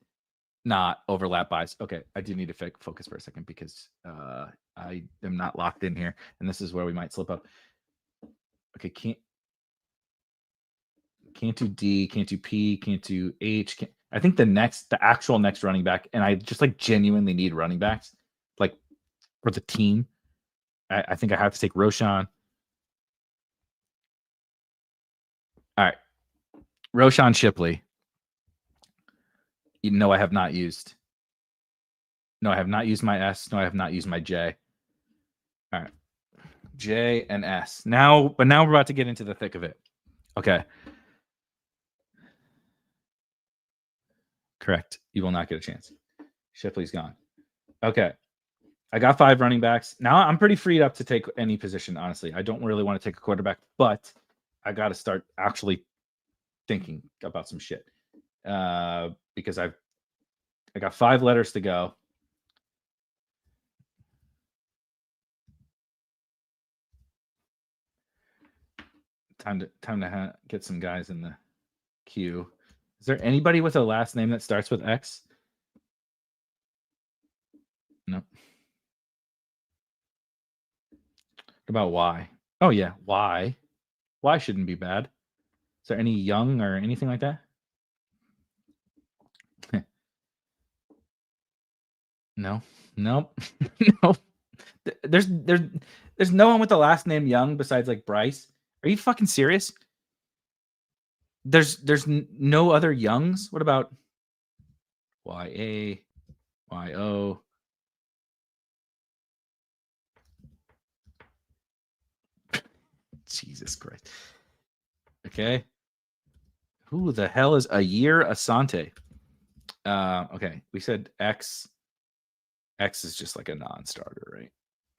not overlap buys. Okay, I do need to focus for a second because I am not locked in here, and this is where we might slip up. Okay, can't do D, can't do P, can't do H. I think the actual next running back, and I just like genuinely need running backs, like for the team. I think I have to take Roshan. All right, Roshan Shipley. No, I have not used. No, I have not used my S. No, I have not used my J. All right, J and S. Now we're about to get into the thick of it. Okay. Correct. You will not get a chance. Shipley's gone. Okay. I got 5 running backs. Now I'm pretty freed up to take any position, honestly. I don't really want to take a quarterback, but I got to start actually thinking about some shit. Because I got 5 letters to go. Time to get some guys in the queue. Is there anybody with a last name that starts with X? No. What about Y? Oh yeah, Y. Y shouldn't be bad. Is there any Young or anything like that? No. Nope. Nope. There's no one with the last name Young besides like Bryce. Are you fucking serious? There's no other Youngs. What about YA, YO? Jesus Christ. Okay. Who the hell is Ayir Asante? Okay, we said X. X is just like a non-starter, right?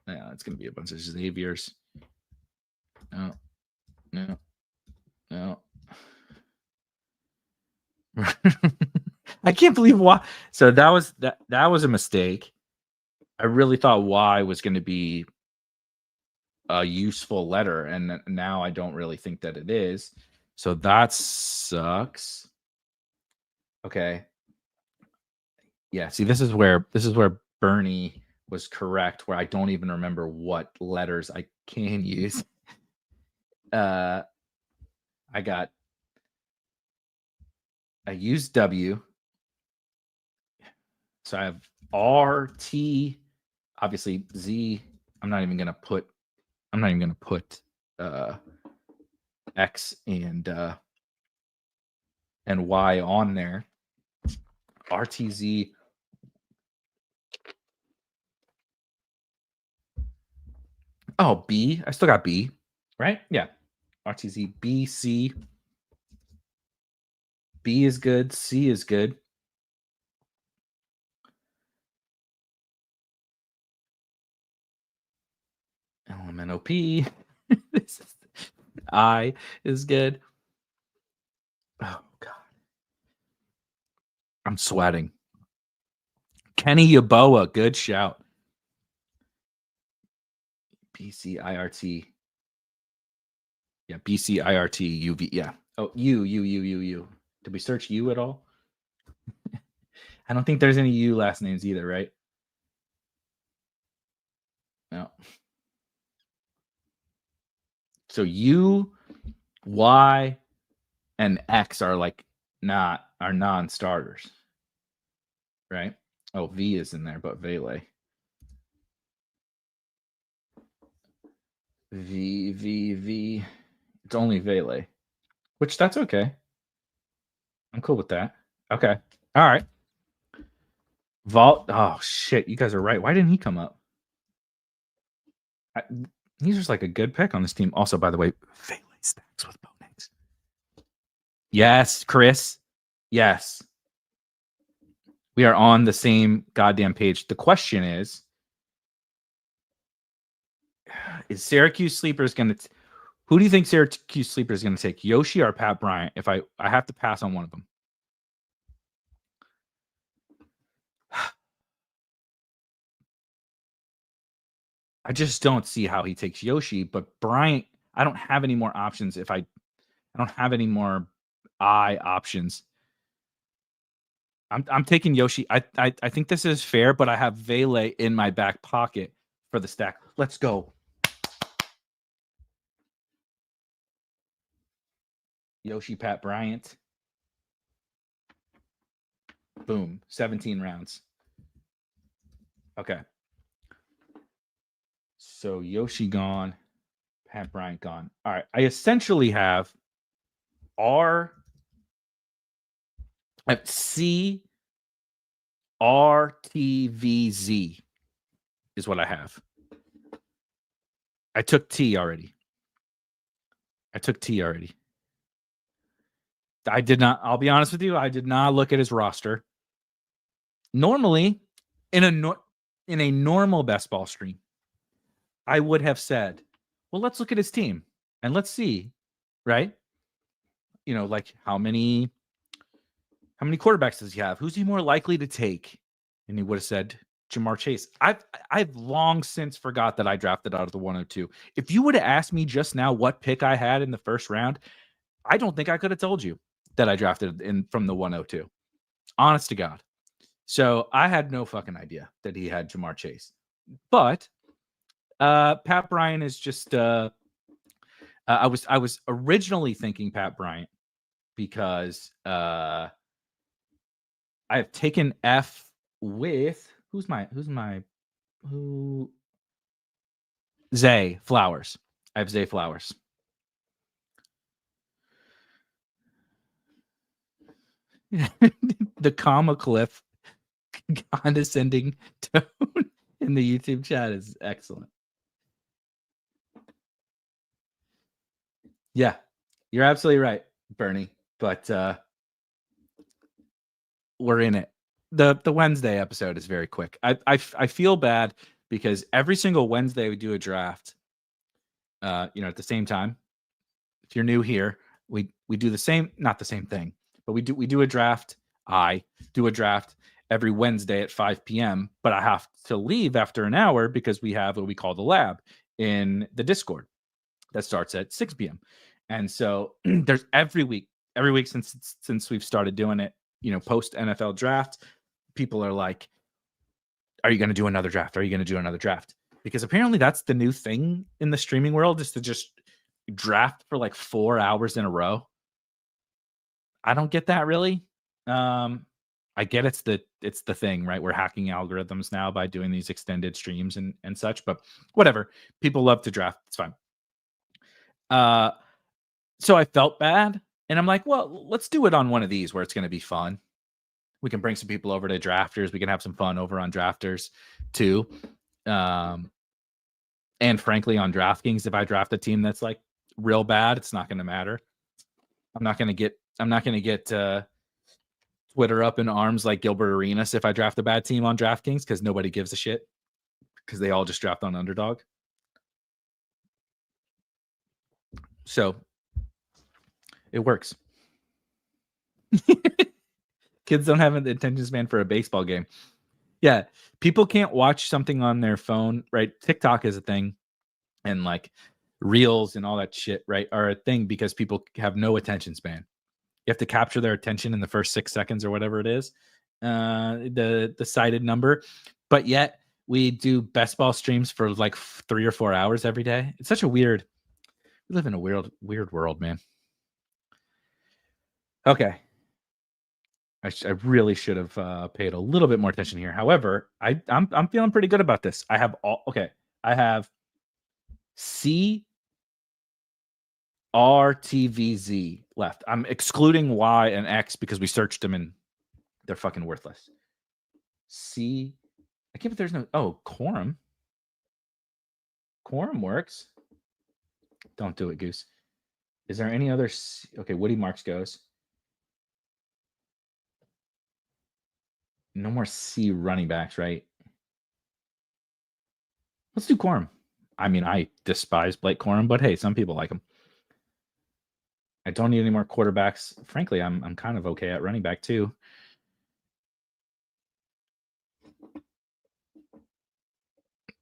Yeah, it's gonna be a bunch of Xaviers. No. I can't believe why. So that was a mistake. I really thought Y was going to be a useful letter, and now I don't really think that it is. So that sucks. Okay. Yeah. See, this is where Bernie was correct, where I don't even remember what letters I can use. I used W. So I have R, T, obviously Z. I'm not even gonna put X and Y on there. RTZ. Oh, B. I still got B, right? Yeah. RTZ, B, C. B is good. C is good. LMNOP. I is good. Oh, God. I'm sweating. Kenny Yaboa. Good shout. BCIRT. Yeah, BCIRT UV. Yeah. Oh, U. Did we search U at all? I don't think there's any U last names either, right? No. So U, Y, and X are like are non-starters, right? Oh, V is in there, but Vele. V. It's only Vele, which that's okay. I'm cool with that. Okay. All right. Vault. Oh shit, you guys are right. Why didn't he come up? He's just like a good pick on this team. Also, by the way, Valet stacks with bonus. Yes, Chris. Yes. We are on the same goddamn page. The question is Syracuse Sleepers going to who do you think Syracuse Sleeper is going to take? Yoshi or Pat Bryant? If I have to pass on one of them. I just don't see how he takes Yoshi, but Bryant, I don't have any more options I don't have any more options. I'm taking Yoshi. I think this is fair, but I have Vele in my back pocket for the stack. Let's go. Yoshi, Pat Bryant. Boom. 17 rounds. Okay. So Yoshi gone. Pat Bryant gone. All right. I essentially have C R T V Z is what I have. I took T already. I did not. I'll be honest with you. I did not look at his roster. Normally, in a normal best ball stream, I would have said, "Well, let's look at his team and let's see, right? You know, like how many quarterbacks does he have? Who's he more likely to take?" And he would have said Jamar Chase. I've long since forgot that I drafted out of the 102. If you would have asked me just now what pick I had in the first round, I don't think I could have told you that I drafted in from the 102. Honest to God. So I had no fucking idea that he had Jamar Chase. But Pat Bryant is just I was originally thinking Pat Bryant because I have taken F with Zay Flowers. I have Zay Flowers. The comma cliff condescending tone in the YouTube chat is excellent. Yeah, you're absolutely right, Bernie. But we're in it. The Wednesday episode is very quick. I feel bad because every single Wednesday we do a draft. At the same time. If you're new here, we do the same, not the same thing, but we do a draft. I do a draft every Wednesday at 5 p.m. But I have to leave after an hour because we have what we call the lab in the Discord that starts at 6 p.m. And so there's every week since we've started doing it, post NFL draft, people are like, "Are you going to do another draft? Are you going to do another draft?" Because apparently that's the new thing in the streaming world, is to just draft for like 4 hours in a row. I don't get that really. I get it's the thing, right? We're hacking algorithms now by doing these extended streams and such, but whatever. People love to draft. It's fine. So I felt bad and I'm like, well, let's do it on one of these where it's going to be fun. We can bring some people over to Drafters. We can have some fun over on Drafters too. And frankly, on DraftKings, if I draft a team that's like real bad, it's not going to matter. I'm not going to get Twitter up in arms like Gilbert Arenas if I draft a bad team on DraftKings, because nobody gives a shit because they all just draft on underdog. So it works. Kids don't have an attention span for a baseball game. Yeah, people can't watch something on their phone, right? TikTok is a thing, and like reels and all that shit, right, are a thing because people have no attention span. You have to capture their attention in the first 6 seconds or whatever it is, the cited number. But yet we do best ball streams for like 3 or 4 hours every day. It's such a weird. We live in a weird world, man. Okay. I really should have paid a little bit more attention here. However, I'm feeling pretty good about this. I have I have CRTVZ left. I'm excluding Y and X because we searched them and they're fucking worthless. C. I can't believe there's no. Oh, quorum. Quorum works. Don't do it, Goose. Is there any other? Okay, Woody Marks goes. No more C running backs, right? Let's do Quorum. I mean, I despise Blake Corum, but hey, some people like him. I don't need any more quarterbacks. Frankly, I'm kind of okay at running back too.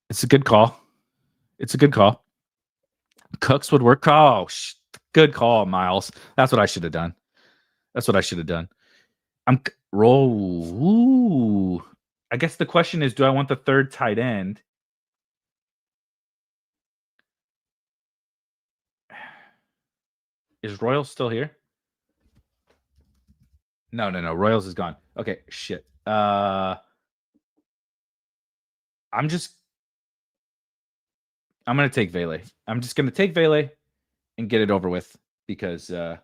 It's a good call. It's a good call. Cooks would work. Oh, good call, Miles. That's what I should have done. That's what I should have done. I'm roll. Ooh. I guess the question is, do I want the third tight end? Is Royals still here? No. Royals is gone. Okay, shit. I'm gonna take Vele. I'm just gonna take Vele and get it over with because I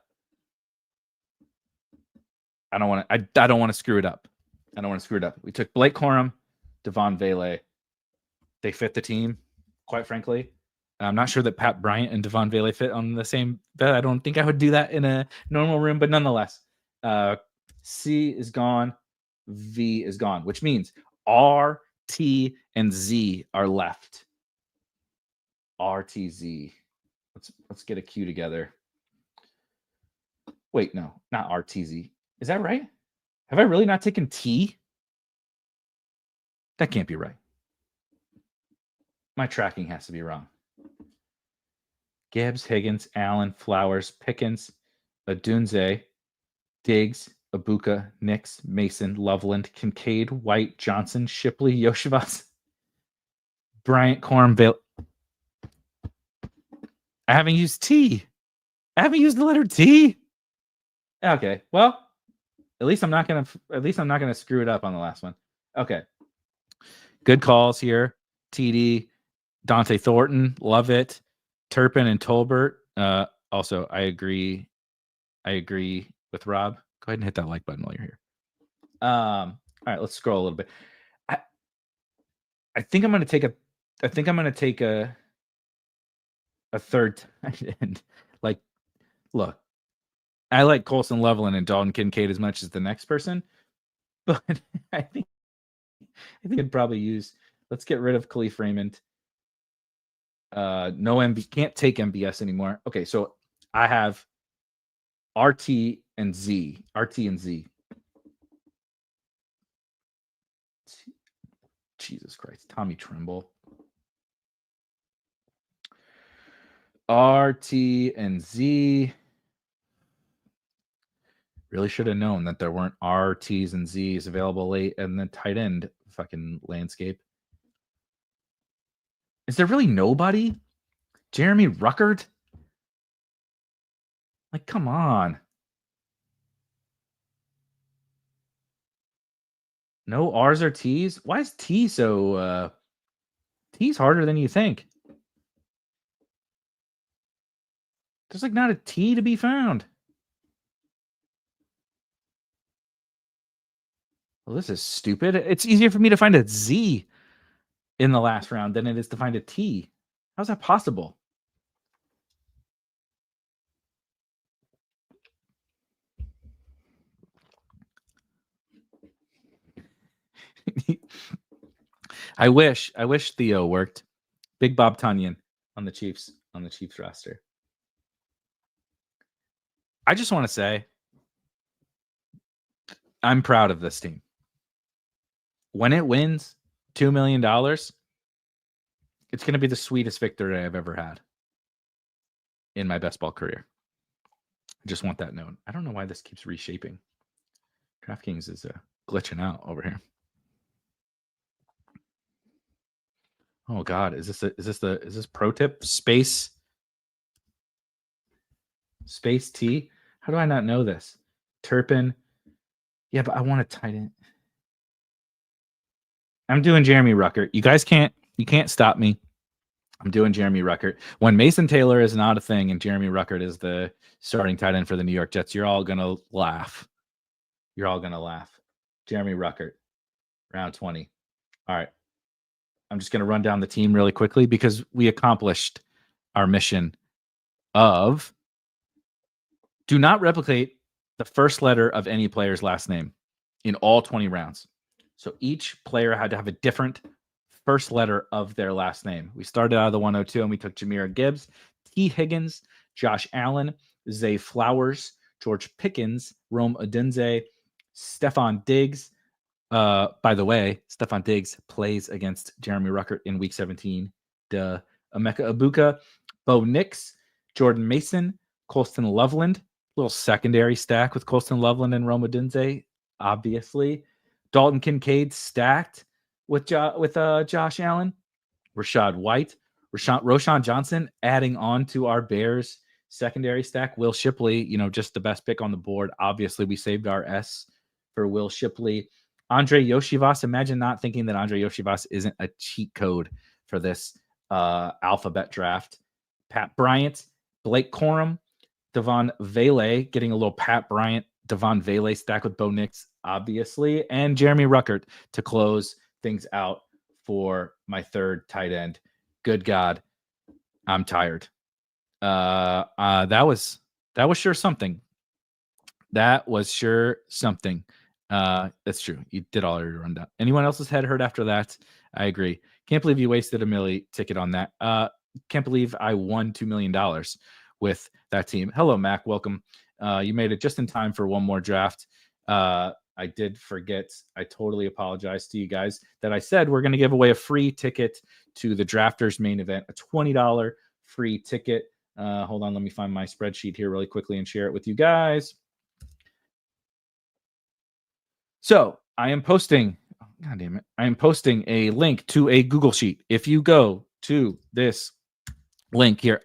don't want to. I don't want to screw it up. I don't want to screw it up. We took Blake Corum, Devon Vele. They fit the team, quite frankly. I'm not sure that Pat Bryant and Devon Vele fit on the same bed. I don't think I would do that in a normal room, but nonetheless, C is gone, V is gone, which means R, T, and Z are left. R, T, Z. Let's get a Q together. Wait, no, not R, T, Z. Is that right? Have I really not taken T? That can't be right. My tracking has to be wrong. Gibbs, Higgins, Allen, Flowers, Pickens, Adunze, Diggs, Ibuka, Nix, Mason, Loveland, Kincaid, White, Johnson, Shipley, Yoshivas, Bryant, Corum, Vale. I haven't used T. I haven't used the letter T. Okay, well, at least I'm not gonna screw it up on the last one. Okay, good calls here. TD, Dante Thornton, love it. Turpin and Tolbert. Also, I agree with Rob. Go ahead and hit that like button while you're here. All right, let's scroll a little bit. I think I'm gonna take a third tight end. Like, look, I like Colson Loveland and Dalton Kincaid as much as the next person, but I think I'd probably use. Let's get rid of Khalif Raymond. No MB, can't take MBS anymore. Okay, so I have RT and Z. Jesus Christ, Tommy Tremble. RT and Z. Really should have known that there weren't RTs and Zs available late in the tight end fucking landscape. Is there really nobody? Jeremy Ruckert? Like, come on. No R's or T's? Why is T so T's harder than you think? There's like not a T to be found. Well, this is stupid. It's easier for me to find a Z in the last round than it is to find a T. How's that possible? I wish Theo worked. Big Bob Tunyon on the Chiefs roster. I just want to say I'm proud of this team. When it wins $2 million, it's going to be the sweetest victory I've ever had in my best ball career. I just want that known. I don't know why this keeps reshaping. DraftKings is glitching out over here. Oh God, is this pro tip? Space T? How do I not know this? Turpin. Yeah, but I want to tight end. I'm doing Jeremy Ruckert. You guys can't stop me. I'm doing Jeremy Ruckert. When Mason Taylor is not a thing and Jeremy Ruckert is the starting tight end for the New York Jets, you're all gonna laugh. Jeremy Ruckert. Round 20. All right. I'm just going to run down the team really quickly because we accomplished our mission of do not replicate the first letter of any player's last name in all 20 rounds. So each player had to have a different first letter of their last name. We started out of the 102 and we took Jahmyr Gibbs, T. Higgins, Josh Allen, Zay Flowers, George Pickens, Rome Odunze, Stephon Diggs. By the way, Stephon Diggs plays against Jeremy Ruckert in Week 17. Emeka Ibuka, Bo Nix, Jordan Mason, Colston Loveland. Little secondary stack with Colston Loveland and Rome Odunze, obviously. Dalton Kincaid stacked with Josh Allen. Rashad White, Roshan Johnson adding on to our Bears secondary stack. Will Shipley, just the best pick on the board. Obviously, we saved our S for Will Shipley. Andre Yoshivas, imagine not thinking that Andre Yoshivas isn't a cheat code for this alphabet draft. Pat Bryant, Blake Corum, Devon Vele, getting a little Pat Bryant, Devon Vele stack with Bo Nix, obviously, and Jeremy Ruckert to close things out for my third tight end. Good God, I'm tired. That was sure something. That was sure something. That's true. You did all your rundown. Anyone else's head hurt after that? I agree. Can't believe you wasted a Millie ticket on that. Can't believe I won $2 million with that team. Hello, Mac. Welcome. You made it just in time for one more draft. I did forget. I totally apologize to you guys that I said we're going to give away a free ticket to the Drafters main event, a $20 free ticket. Hold on. Let me find my spreadsheet here really quickly and share it with you guys. So I am posting, God damn it. I am posting a link to a Google Sheet. If you go to this link here,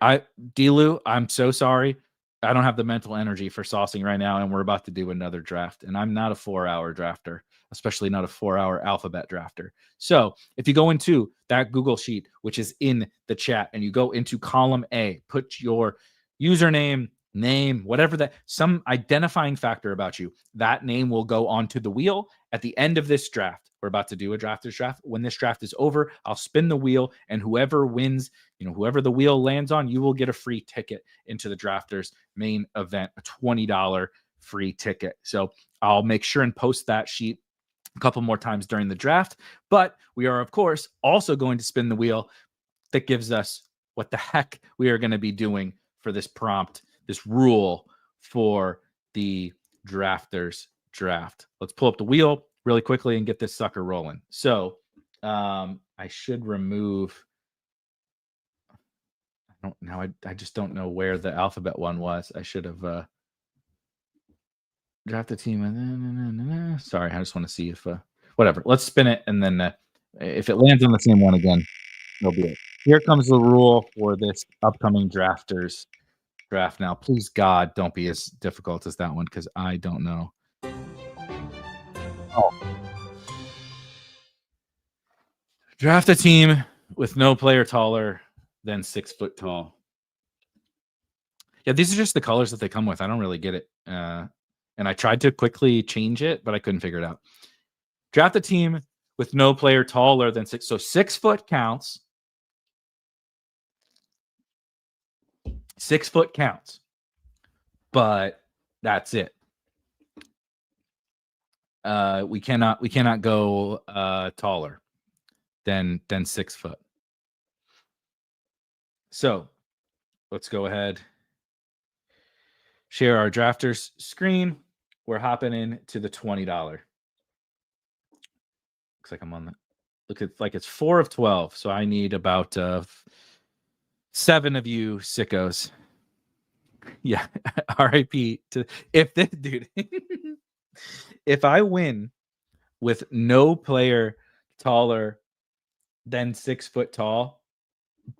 D-Lou, I'm so sorry. I don't have the mental energy for saucing right now, and we're about to do another draft. And I'm not a 4-hour drafter, especially not a 4-hour alphabet drafter. So if you go into that Google Sheet, which is in the chat, and you go into column A, put your username, name, whatever some identifying factor about you, that name will go onto the wheel at the end of this draft. We're about to do a drafters draft. When this draft is over, I'll spin the wheel, and whoever wins, whoever the wheel lands on, you will get a free ticket into the drafters main event, a $20 free ticket. So I'll make sure and post that sheet a couple more times during the draft. But we are, of course, also going to spin the wheel that gives us what the heck we are going to be doing for this prompt, this rule for the drafters draft. Let's pull up the wheel really quickly and get this sucker rolling. So I should remove. I just don't know where the alphabet one was. I should have drafted team. Sorry, I just want to see if whatever. Let's spin it, and then if it lands on the same one again, it'll be it. Here comes the rule for this upcoming drafters draft. Now, please God, don't be as difficult as that one because I don't know. Oh. Draft a team with no player taller than 6 foot tall. Yeah, these are just the colors that they come with. I don't really get it. And I tried to quickly change it, but I couldn't figure it out. Draft a team with no player taller than 6. So 6 foot counts. 6 foot counts. But that's it. We cannot go taller than 6 foot. So let's go ahead. Share our drafters screen. We're hopping into the $20. Looks like I'm on the it's 4 of 12. So I need about 7 of you sickos. Yeah. RIP to if this dude. If I win with no player taller than 6 foot tall,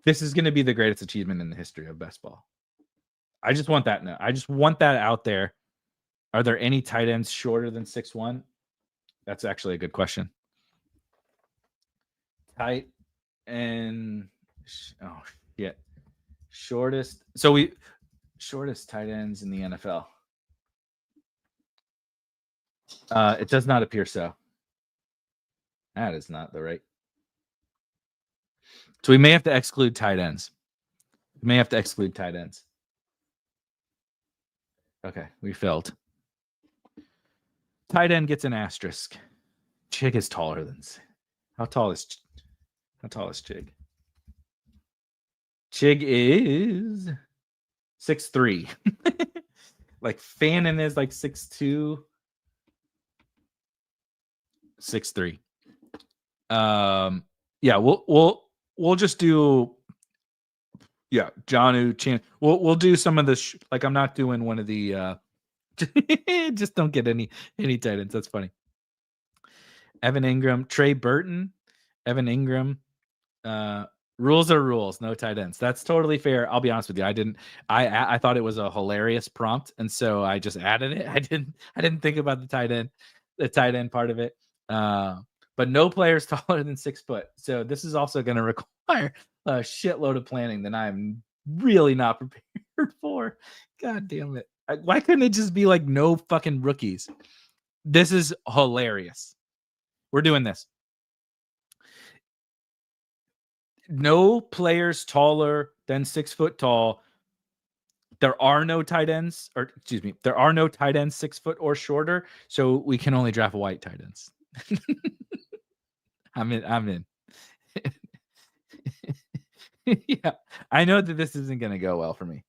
this is going to be the greatest achievement in the history of best ball. I just want that now. I just want that out there. Are there any tight ends shorter than 6'1"? That's actually a good question. Tight end. Oh, shit. Shortest tight ends in the NFL. It does not appear so. That is not the right. So we may have to exclude tight ends. We may have to exclude tight ends. Okay, we failed. Tight end gets an asterisk. Chig is taller than. How tall is Chig? Chig is 6'3". Like Fannin is like 6'2". 6'3". Yeah, we'll just do. Yeah, Jonnu Chan. We'll do some of the like I'm not doing one of the just don't get any tight ends. That's funny. Evan Ingram, Trey Burton, Evan Ingram. Rules are rules, no tight ends. That's totally fair. I'll be honest with you. I thought it was a hilarious prompt, and so I just added it. I didn't think about the tight end part of it. But no players taller than 6 foot. So this is also going to require a shitload of planning that I'm really not prepared for. God damn it. Why couldn't it just be like no fucking rookies? This is hilarious. We're doing this. No players taller than 6 foot tall. There are no tight ends, or excuse me, there are no tight ends 6 foot or shorter. So we can only draft white tight ends. I'm in. Yeah, I know that this isn't going to go well for me.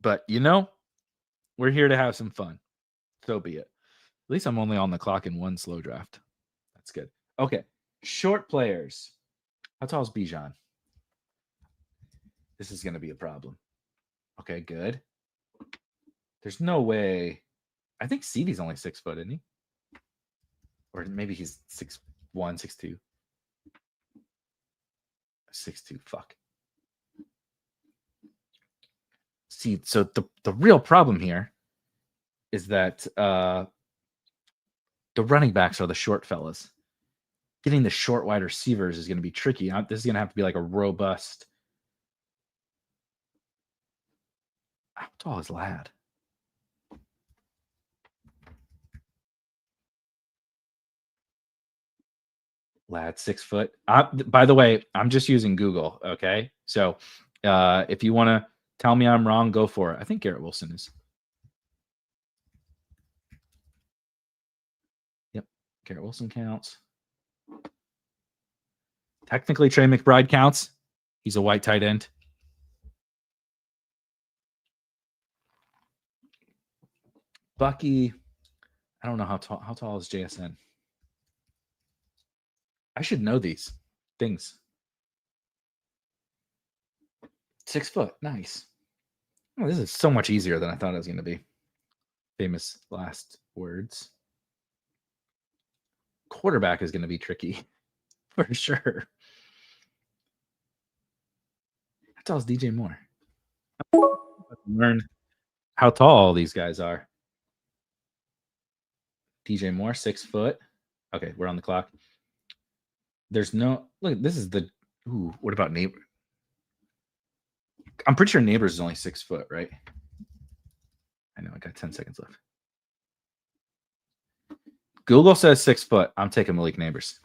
But, we're here to have some fun. So be it. At least I'm only on the clock in one slow draft. That's good. Okay. Short players. How tall is Bijan? This is going to be a problem. Okay, good. There's no way. I think CD's only 6 foot, isn't he? Or maybe he's 6'1", 6'2". 6'2", fuck. See, so the real problem here is that the running backs are the short fellas. Getting the short wide receivers is going to be tricky. This is going to have to be like a robust. How tall is Ladd? Ladd 6 foot. By the way, I'm just using Google. Okay, so if you want to tell me I'm wrong, go for it. I think Garrett Wilson is. Yep, Garrett Wilson counts. Technically, Trey McBride counts. He's a white tight end. Bucky, I don't know how tall is JSN. I should know these things. 6 foot, nice. Oh, this is so much easier than I thought it was going to be. Famous last words. Quarterback is going to be tricky for sure. How tall is DJ Moore? Learn how tall all these guys are. DJ Moore, 6 foot. Okay, we're on the clock. There's no look. This is the. Ooh, what about Neighbor? I'm pretty sure Neighbors is only 6 foot, right? I know. I got 10 seconds left. Google says 6 foot. I'm taking Malik Neighbors.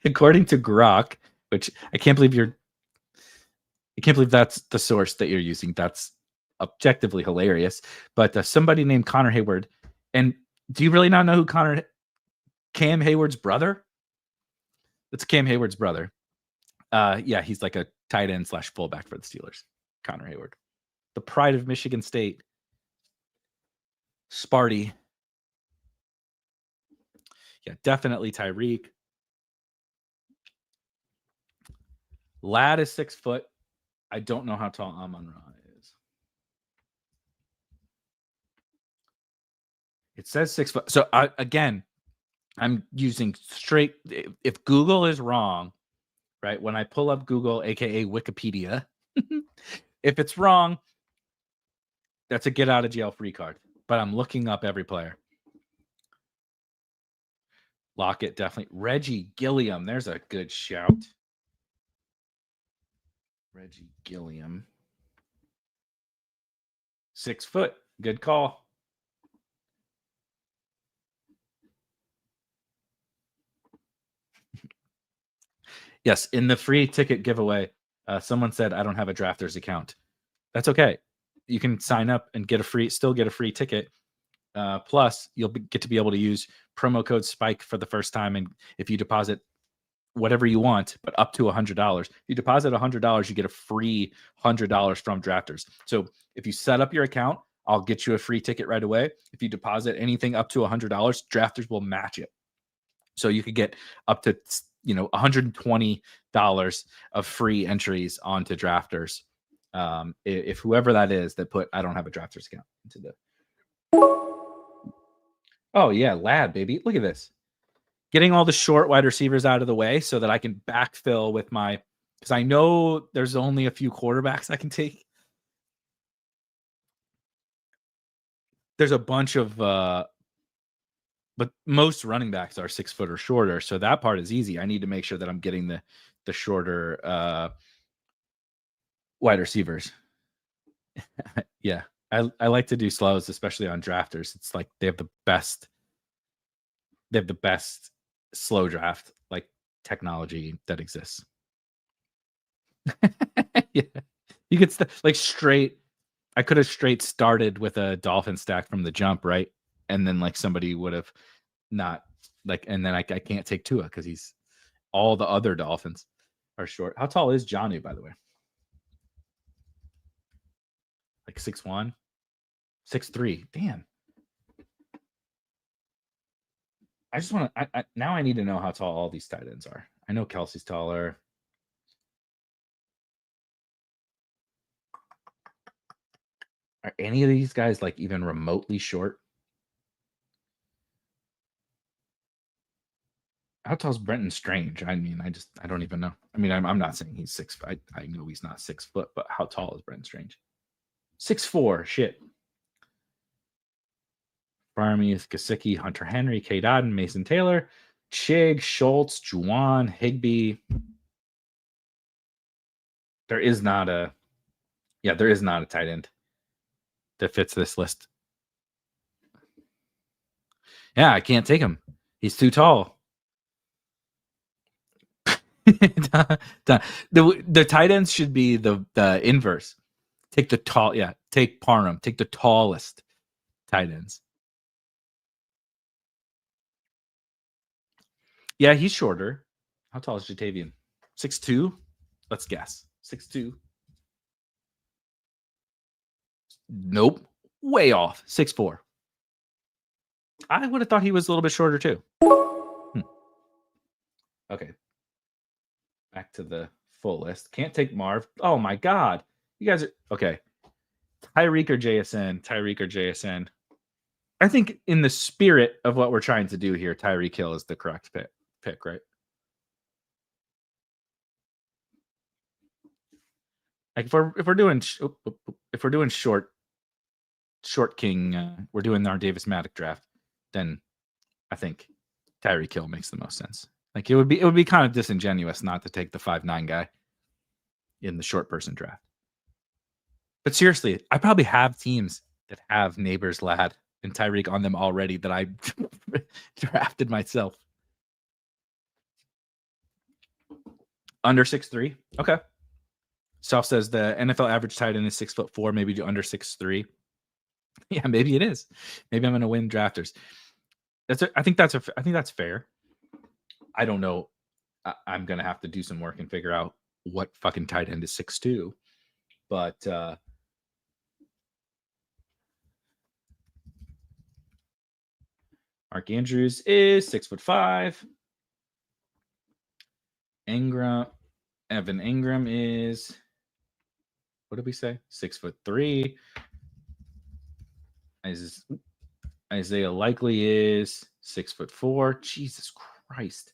According to Grok, which I can't believe that's the source that you're using. That's objectively hilarious. But somebody named Connor Hayward. And do you really not know who Cam Hayward's brother? It's Cam Hayward's brother. Yeah, he's like a tight end / fullback for the Steelers. Connor Hayward. The pride of Michigan State. Sparty. Yeah, definitely Tyreek. Ladd is 6 foot. I don't know how tall Amon-Ra is. It says 6 foot. So again, I'm using straight. If Google is wrong, right? When I pull up Google, aka Wikipedia, if it's wrong, that's a get out of jail free card. But I'm looking up every player. Lockett, definitely. Reggie Gilliam. There's a good shout. Reggie Gilliam. 6 foot. Good call. Yes, in the free ticket giveaway, someone said, I don't have a Drafters account. That's okay. You can sign up and still get a free ticket. Plus, you'll get to be able to use promo code SPIKE for the first time. And if you deposit whatever you want, but up to $100, if you deposit $100, you get a free $100 from Drafters. So if you set up your account, I'll get you a free ticket right away. If you deposit anything up to $100, Drafters will match it. So you could get up to $120 of free entries onto Drafters. If whoever that is that put I don't have a Drafters account into the. Oh yeah, lad, baby. Look at this. Getting all the short wide receivers out of the way so that I can backfill with because I know there's only a few quarterbacks I can take. There's a bunch of but most running backs are 6 foot or shorter, so that part is easy. I need to make sure that I'm getting the shorter wide receivers. Yeah, I like to do slows, especially on Drafters. It's like they have the best slow draft like technology that exists. Yeah, you could straight. I could have straight started with a Dolphin stack from the jump, right? And then somebody would have not and then I can't take Tua because he's all the other Dolphins are short. How tall is Jonnu, by the way? 6'1", 6'3". Damn. I just want to. Now I need to know how tall all these tight ends are. I know Kelsey's taller. Are any of these guys even remotely short? How tall is Brenton Strange? I mean, I don't even know. I mean, I'm not saying he's 6. I know he's not 6 foot, but how tall is Brenton Strange? 6'4". Shit. Barmy, Gesicki, Hunter Henry, K. Dodden, Mason Taylor, Chig, Schultz, Juwan, Higbee. There is not a tight end that fits this list. Yeah, I can't take him. He's too tall. The tight ends should be the inverse. Take the tall. Yeah, take Parham. Take the tallest tight ends. Yeah, he's shorter. How tall is Jatavian? 6'2". Let's guess. 6'2". Nope. Way off. 6'4". I would have thought he was a little bit shorter too. Okay. Back to the full list. Can't take Marv. Oh my God. You guys are okay. Tyreek or JSN. I think in the spirit of what we're trying to do here, Tyreek Hill is the correct pick, right? If we're doing short king, we're doing our Davis Maddock draft, then I think Tyreek Hill makes the most sense. It would be kind of disingenuous not to take the 5'9" guy in the short person draft. But seriously, I probably have teams that have Neighbors, Lad, and Tyreek on them already that I drafted myself. Under 6'3". Okay. South says the NFL average tight end is 6'4", maybe do under 6'3". Yeah, maybe it is. Maybe I'm going to win drafters. I think that's fair. I don't know. I'm going to have to do some work and figure out what fucking tight end is 6'2". But Mark Andrews is 6'5". Evan Ingram is, what did we say? 6'3". Isaiah Likely is 6'4". Jesus Christ.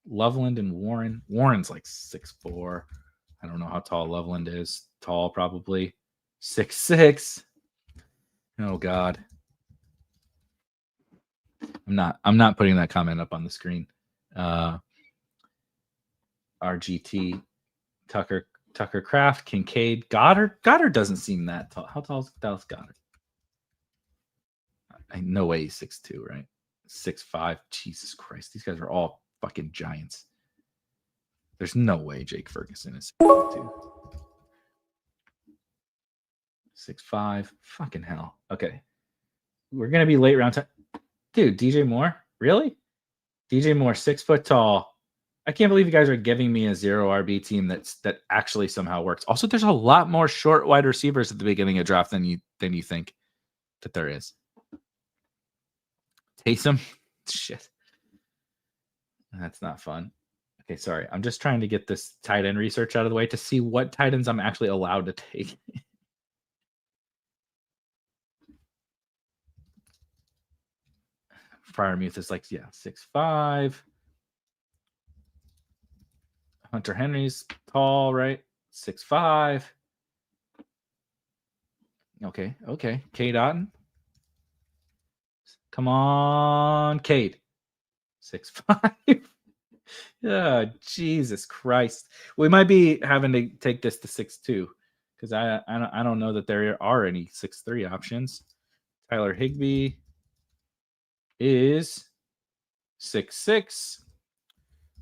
Loveland and Warren. Warren's 6'4". I don't know how tall Loveland is. Tall, probably 6'6". Oh God. I'm not putting that comment up on the screen. RGT Tucker Tucker Kraft, Kincaid, Goddard. Goddard doesn't seem that tall. How tall is Dallas Goddard? No way he's 6'2", right? 6'5". Jesus Christ. These guys are all fucking giants. There's no way Jake Ferguson is 6'2". 6'5". Fucking hell. Okay. We're going to be late round time. Dude, DJ Moore? Really? DJ Moore, 6 foot tall. I can't believe you guys are giving me a 0 RB team that actually somehow works. Also, there's a lot more short wide receivers at the beginning of draft than you think that there is. Taysom? Shit. That's not fun. Okay, sorry. I'm just trying to get this tight end research out of the way to see what tight ends I'm actually allowed to take. Fryermuth is like, yeah, 6'5". Hunter Henry's tall, right? 6'5". Okay. Cade Otton. Come on, Cade. 6'5". Oh, Jesus Christ. We might be having to take this to 6'2", because I don't know that there are any 6'3" options. Tyler Higbee is 6'6".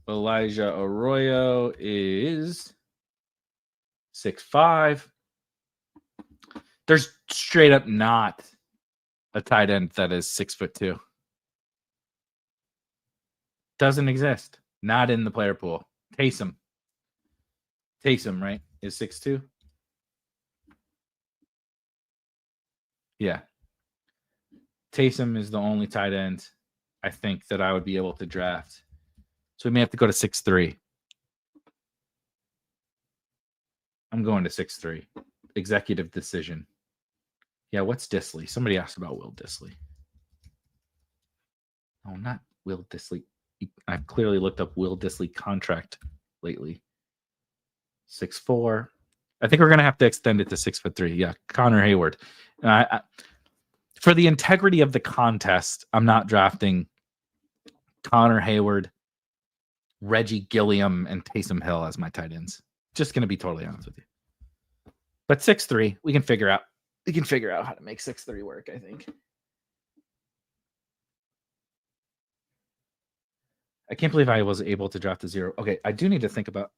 Elijah Arroyo is 6'5". There's straight up not a tight end that is 6'2". Doesn't exist. Not in the player pool. Taysom, right? Is 6'2". Yeah. Taysom is the only tight end I think that I would be able to draft. So we may have to go to 6'3". I'm going to 6'3". Executive decision. Yeah, what's Disley? Somebody asked about Will Disley. Oh, not Will Disley. I've clearly looked up Will Disley contract lately. 6'4". I think we're going to have to extend it to 6'3". Yeah, Connor Hayward. For the integrity of the contest, I'm not drafting Connor Hayward, Reggie Gilliam, and Taysom Hill as my tight ends. Just going to be totally honest with you. But 6'3", we can figure out. We can figure out how to make 6'3" work, I think. I can't believe I was able to draft a 0. Okay, I do need to think about.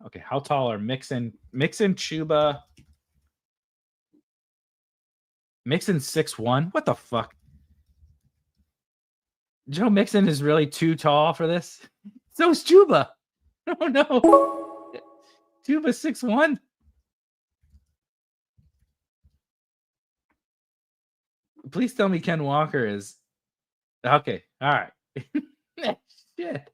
Okay, how tall are Mixon, Chuba? Mixon 6'1". What the fuck? Joe Mixon is really too tall for this. So is Chuba. Oh no, Chuba 6'1". Please tell me Ken Walker is okay. All right. Shit.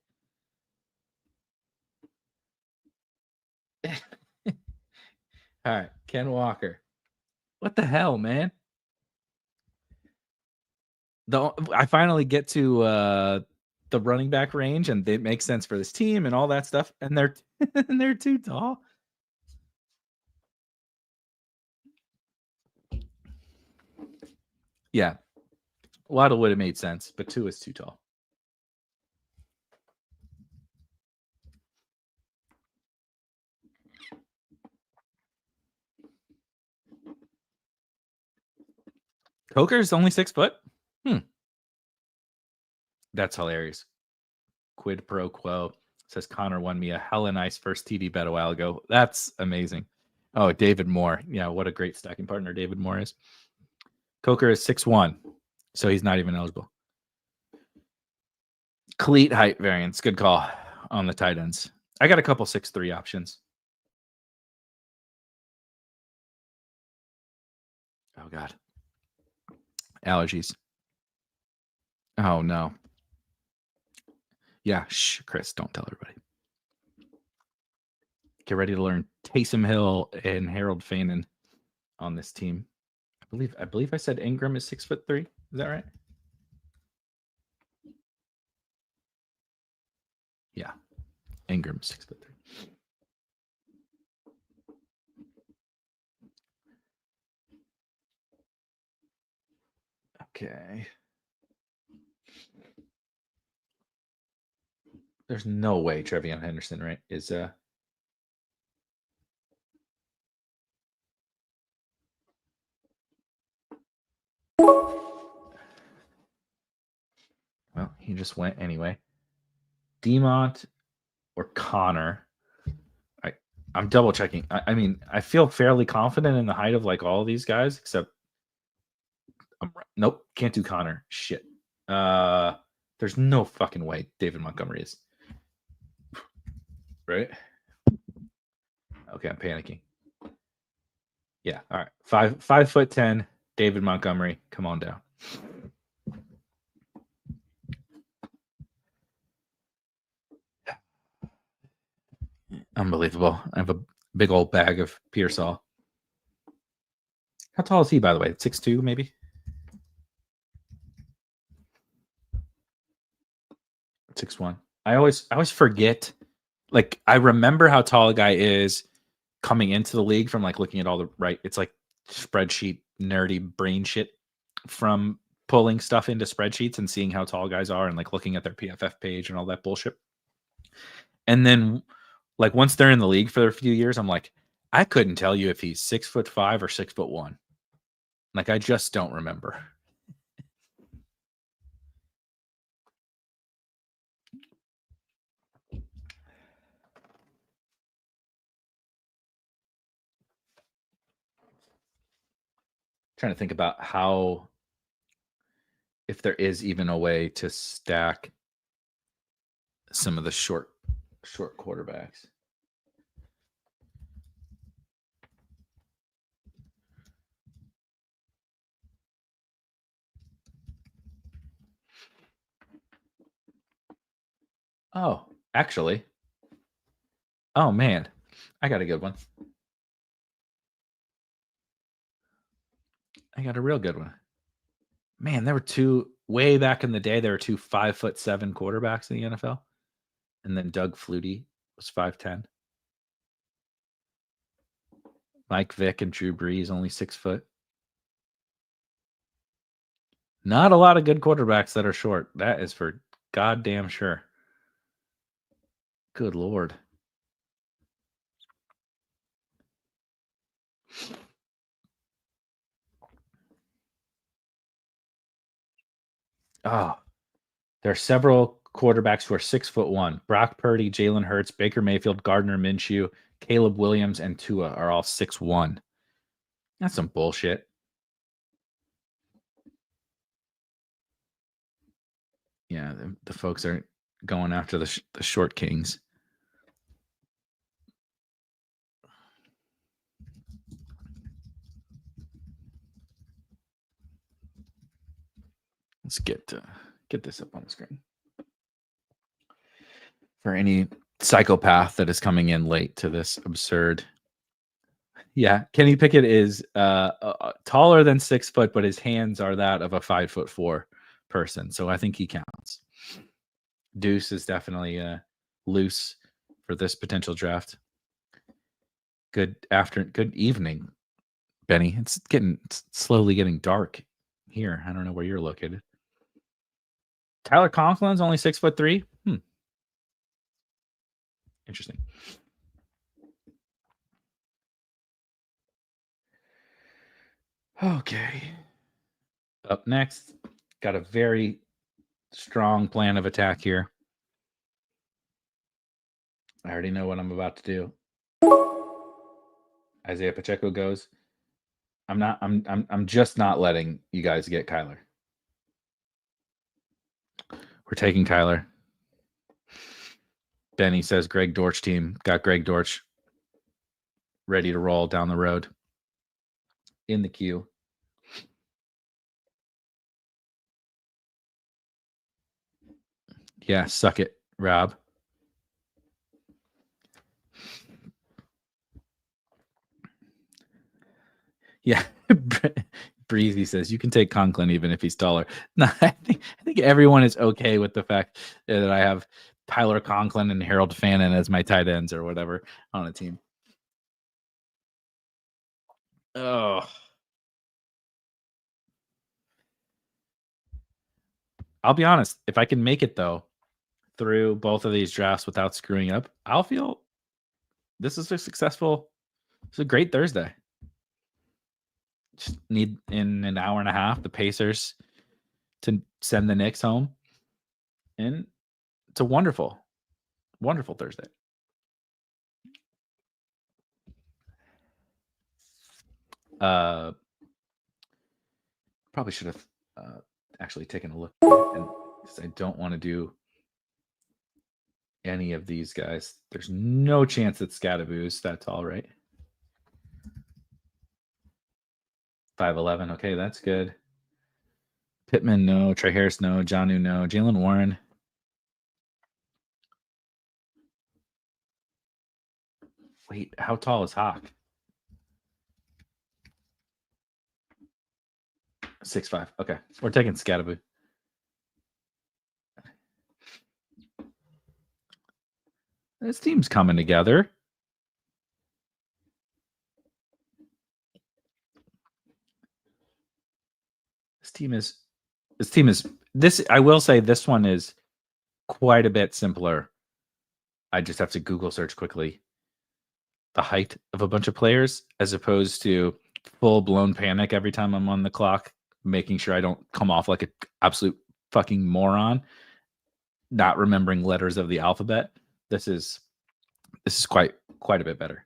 All right, Ken Walker. What the hell, man? I finally get to the running back range, and it makes sense for this team and all that stuff, and they're too tall. Yeah, Waddle would have made sense, but 2 is too tall. Coker's only 6 foot. That's hilarious. Quid pro quo says Connor won me a hella nice first TD bet a while ago. That's amazing. Oh, David Moore. Yeah, what a great stacking partner David Moore is. Coker is 6'1", so he's not even eligible. Cleat height variance. Good call on the tight ends. I got a couple 6'3" options. Oh, God. Allergies. Oh, no. Yeah, shh, Chris, don't tell everybody. Get ready to learn Taysom Hill and Harold Fanon on this team. I believe I said Ingram is 6'3". Is that right? Yeah. Ingram 6'3". Okay. There's no way Trevion Henderson, right, is Well, he just went anyway. Demont or Connor. I'm double checking. I mean, I feel fairly confident in the height of like all of these guys, except nope, can't do Connor. Shit. There's no fucking way David Montgomery is. Right? Okay, I'm panicking. Yeah, all right. 5'10", David Montgomery. Come on down. Unbelievable. I have a big old bag of Pearsall. How tall is he, by the way? 6'2", maybe? 6'1". I always forget. Like, I remember how tall a guy is coming into the league from like looking at all the right. It's like spreadsheet nerdy brain shit from pulling stuff into spreadsheets and seeing how tall guys are and like looking at their PFF page and all that bullshit. And then like once they're in the league for a few years, I'm like, I couldn't tell you if he's 6'5" or 6'1". Like, I just don't remember. Trying to think about how, if there is even a way to stack some of the short quarterbacks. Oh, actually. Oh, man. I got a good one. I got a real good one. Man, there were two, way back in the day, there were two 5'7" quarterbacks in the NFL. And then Doug Flutie was 5'10". Mike Vick and Drew Brees, only 6 foot. Not a lot of good quarterbacks that are short. That is for goddamn sure. Good Lord. Oh, there are several quarterbacks who are 6'1". Brock Purdy, Jalen Hurts, Baker Mayfield, Gardner Minshew, Caleb Williams, and Tua are all 6'1". That's some bullshit. Yeah, the folks are going after the short kings. Let's get this up on the screen for any psychopath that is coming in late to this absurd. Yeah, Kenny Pickett is taller than 6 foot, but his hands are that of a 5'4" person. So I think he counts. Deuce is definitely loose for this potential draft. Good evening, Benny. It's slowly getting dark here. I don't know where you're located. Tyler Conklin's only 6'3". Interesting. Okay. Up next, got a very strong plan of attack here. I already know what I'm about to do. Isaiah Pacheco goes. I'm just not letting you guys get Kyler. We're taking Kyler. Benny says Greg Dortch team. Got Greg Dortch ready to roll down the road. In the queue. Yeah, suck it, Rob. Yeah. Breezy says you can take Conklin even if he's taller. No, I think everyone is okay with the fact that I have Tyler Conklin and Harold Fannin as my tight ends or whatever on a team. Oh. I'll be honest. If I can make it though through both of these drafts without screwing up, I'll feel this is a successful. It's a great Thursday. Just need in an hour and a half the Pacers to send the Knicks home. And it's a wonderful, wonderful Thursday. Probably should have actually taken a look, because I don't want to do any of these guys. There's no chance that Scadaboo's that's all right. 5'11". Okay, that's good. Pittman, no. Trey Harris, no. Jonnu, no. Jalen Warren. Wait, how tall is Hawk? 6'5". Okay, we're taking Scadaboo. This team's coming together. This team is I will say this one is quite a bit simpler. I just have to Google search quickly the height of a bunch of players as opposed to full-blown panic every time I'm on the clock, making sure I don't come off like an absolute fucking moron, not remembering letters of the alphabet. This is quite a bit better.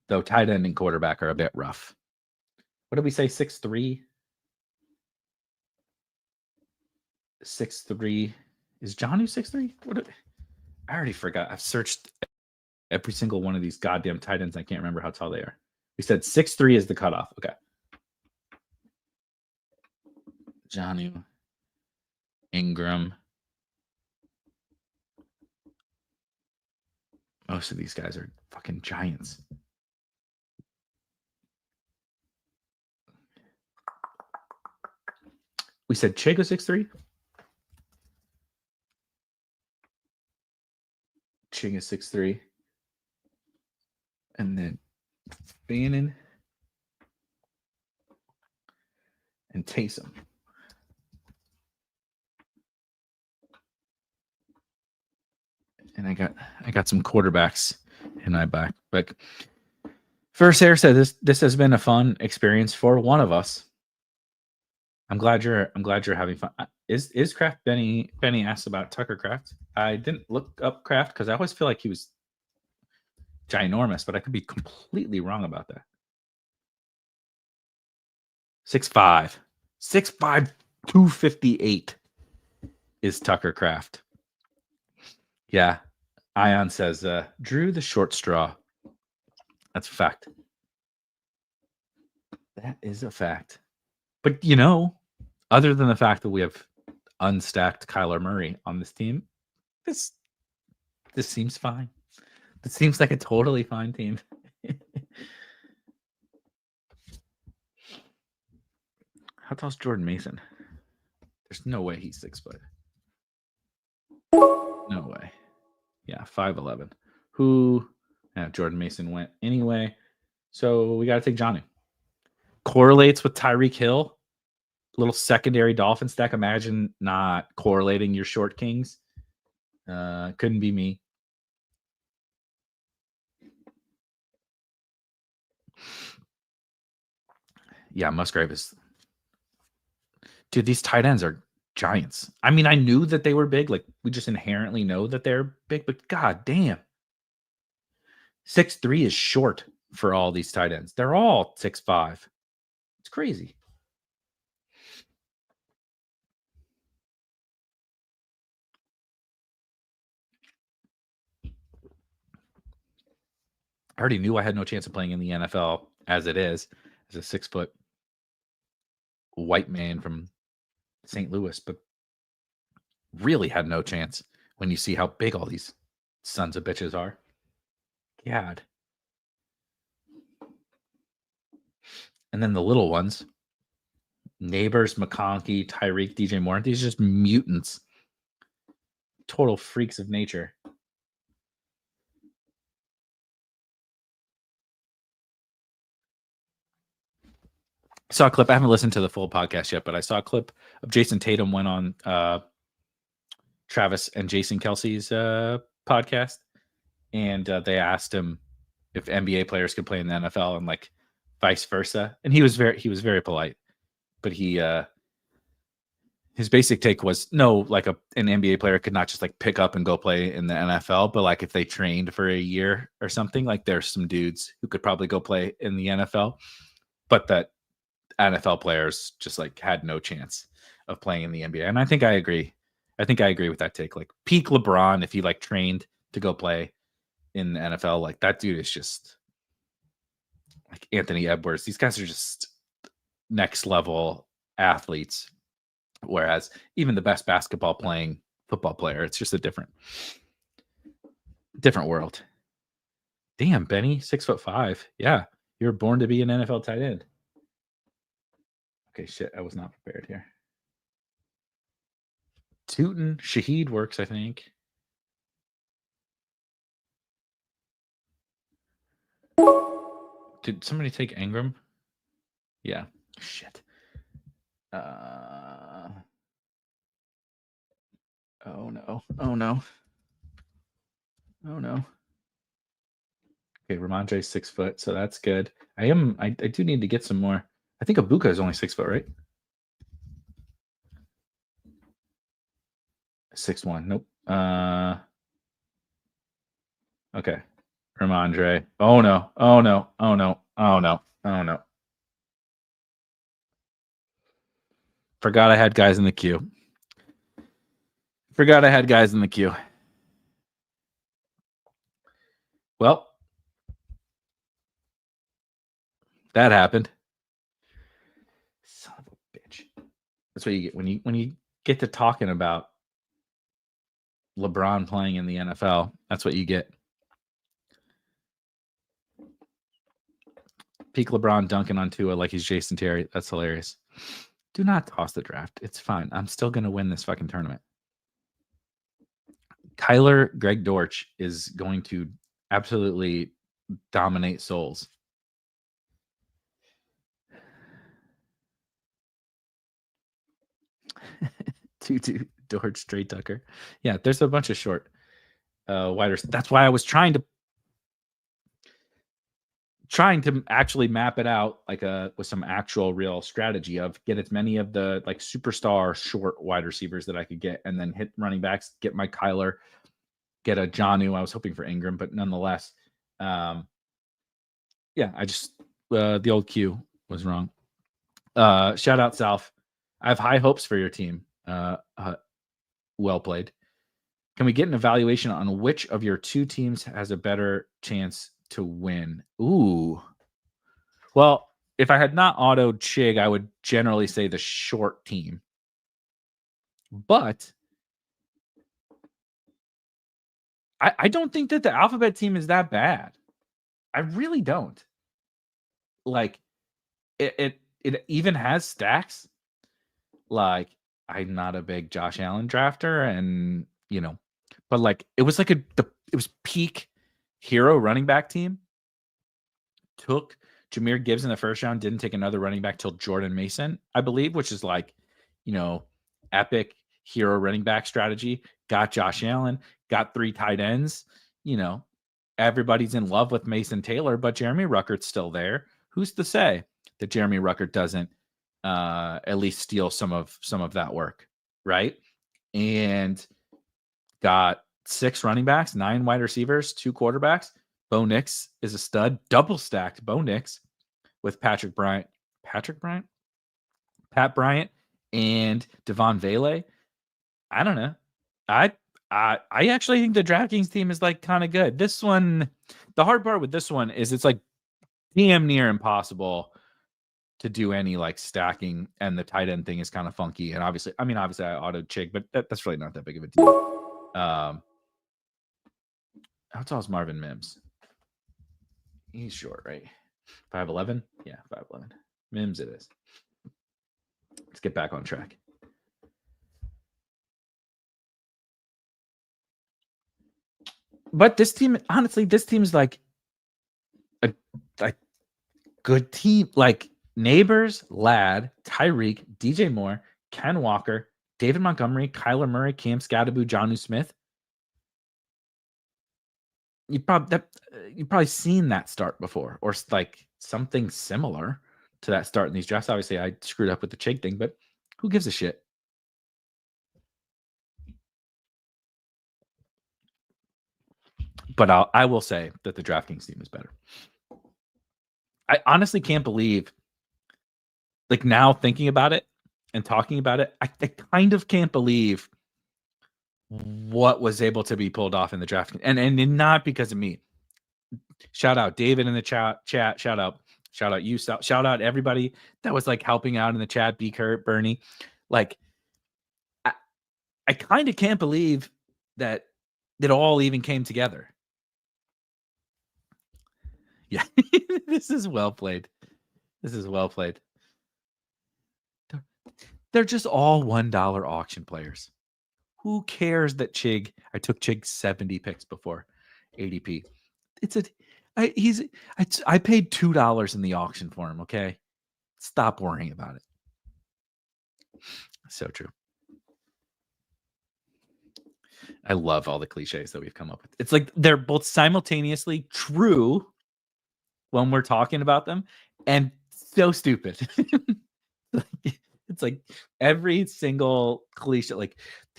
Though tight end and quarterback are a bit rough. What did we say? 6'3"? 6'3". Is Jonnu 6'3"? I already forgot. I've searched every single one of these goddamn tight ends. I can't remember how tall they are. We said 6'3" is the cutoff. Okay. Jonnu, Ingram. Most of these guys are fucking giants. We said Chigo 6'3". Ching is 6'3". And then Bannon and Taysom. And I got some quarterbacks in my back. But first, Eric said this has been a fun experience for one of us. I'm glad you're having fun. Is Kraft Benny asked about Tucker Kraft? I didn't look up Kraft because I always feel like he was ginormous, but I could be completely wrong about that. 6'5", 258 is Tucker Kraft. Yeah. Ion says, Drew the short straw. That's a fact. That is a fact. But, other than the fact that we have unstacked Kyler Murray on this team, this seems fine. This seems like a totally fine team. How tall is Jordan Mason? There's no way he's 6 foot. No way. Yeah, 5'11". Jordan Mason went anyway. So we got to take Jonnu. Correlates with Tyreek Hill. Little secondary Dolphin stack. Imagine not correlating your short kings. Couldn't be me. Yeah, Musgrave is. Dude, these tight ends are giants. I mean, I knew that they were big. Like, we just inherently know that they're big, but god damn. 6'3" is short for all these tight ends. They're all 6'5". It's crazy. I already knew I had no chance of playing in the NFL as it is, as a 6 foot white man from St. Louis, but really had no chance when you see how big all these sons of bitches are. God. And then the little ones, Neighbors, McConkey, Tyreek, DJ Moore, these are just mutants. Total freaks of nature. I saw a clip. I haven't listened to the full podcast yet, but I saw a clip of Jason Tatum went on Travis and Jason Kelsey's podcast, and they asked him if NBA players could play in the NFL, and like vice versa. And he was very polite, but his basic take was no, like an NBA player could not just like pick up and go play in the NFL, but like if they trained for a year or something, like there's some dudes who could probably go play in the NFL, but that NFL players just like had no chance of playing in the NBA. And I think I agree. I think I agree with that take. Like peak LeBron, if he like trained to go play in the NFL, like that dude is just like Anthony Edwards. These guys are just next level athletes. Whereas even the best basketball playing football player, it's just a different world. Damn, Benny, 6'5". Yeah, you were born to be an NFL tight end. Okay, shit, I was not prepared here. Tootin Shaheed works, I think. Did somebody take Ingram? Yeah. Shit. Oh no. Oh no. Oh no. Okay, Ramondre's 6 foot, so that's good. I do need to get some more. I think Ibuka is only 6 foot, right? 6'1". Nope. Okay. Ramondre. Oh no. Oh no. Oh no. Oh no. Oh no. Forgot I had guys in the queue. Well, that happened. Son of a bitch. That's what you get when you get to talking about LeBron playing in the NFL. That's what you get. Peak LeBron dunking on Tua like he's Jason Terry. That's hilarious. Do not toss the draft. It's fine. I'm still going to win this fucking tournament. Kyler Greg Dortch is going to absolutely dominate souls. Tutu Dortch straight Tucker. Yeah, there's a bunch of short widers. That's why I was trying to actually map it out like with some actual real strategy of get as many of the like superstar short wide receivers that I could get, and then hit running backs, get my Kyler, get a Jonnu. I was hoping for Ingram, but nonetheless, yeah, I just the old Q was wrong. Shout out South. I have high hopes for your team. Well played. Can we get an evaluation on which of your two teams has a better chance to win? Ooh. Well, if I had not autoed Chig, I would generally say the short team. But I don't think that the alphabet team is that bad. I really don't. Like it even has stacks. Like I'm not a big Josh Allen drafter, and but like it was like it was peak hero running back team. Took Jahmyr Gibbs in the first round, didn't take another running back till Jordan Mason, I believe, which is like, epic hero running back strategy. Got Josh Allen, got 3 tight ends. Everybody's in love with Mason Taylor, but Jeremy Ruckert's still there. Who's to say that Jeremy Ruckert doesn't at least steal some of that work, right? And got 6 running backs, 9 wide receivers, 2 quarterbacks. Bo Nix is a stud. Double stacked Bo Nix with Pat Bryant, and Devon Vele. I don't know. I actually think the DraftKings team is like kind of good. This one, the hard part with this one is it's like damn near impossible to do any like stacking, and the tight end thing is kind of funky. And obviously I autoed Chig, but that's really not that big of a deal. How tall is Marvin Mims? He's short, right? 5'11"? Yeah, 5'11". Mims it is. Let's get back on track. But this team, honestly, this team's like a good team. Like Neighbors, Ladd, Tyreek, DJ Moore, Ken Walker, David Montgomery, Kyler Murray, Cam Scatterbu, Jonnu Smith. you've probably seen that start before, or like something similar to that start in these drafts. Obviously, I screwed up with the Chig thing, but who gives a shit? But I will say that the DraftKings team is better. I honestly can't believe, like now thinking about it and talking about it, I kind of can't believe what was able to be pulled off in the draft, and not because of me. Shout out David in the chat. Shout out you. Shout out everybody that was like helping out in the chat. B. Kurt, Bernie. Like, I kind of can't believe that it all even came together. Yeah, this is well played. This is well played. They're just all $1 auction players. Who cares that I took Chig 70 picks before ADP. I paid $2 in the auction for him. Okay. Stop worrying about it. So true. I love all the cliches that we've come up with. It's like they're both simultaneously true when we're talking about them and so stupid. It's like every single cliche, like,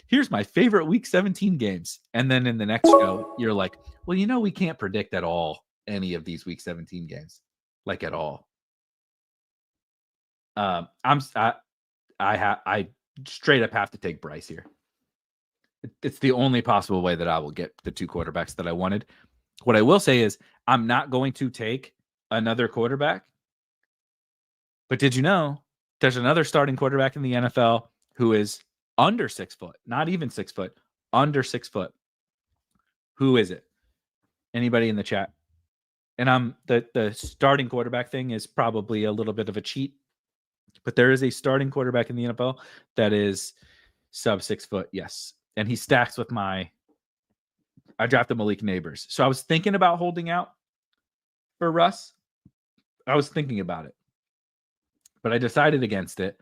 here's my favorite week 17 games. And then in the next show, you're like, well, we can't predict at all any of these week 17 games, like at all. I straight up have to take Bryce here. It's the only possible way that I will get the two quarterbacks that I wanted. What I will say is I'm not going to take another quarterback. But did you know there's another starting quarterback in the NFL who is under 6 foot, not even 6 foot, under 6 foot? Who is it? Anybody in the chat? And the starting quarterback thing is probably a little bit of a cheat, but there is a starting quarterback in the NFL that is sub 6 foot. Yes. And he stacks with I drafted Malik Neighbors. So I was thinking about holding out for Russ. I was thinking about it, but I decided against it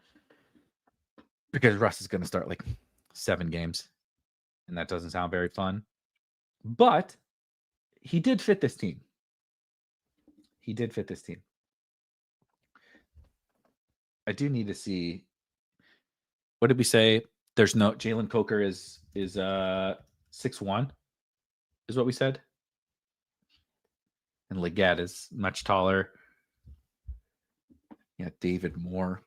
because Russ is going to start like 7 games, and that doesn't sound very fun. But he did fit this team. I do need to see. What did we say? There's no Jalen Coker is 6'1", is what we said. And Leggett is much taller. Yeah, David Moore.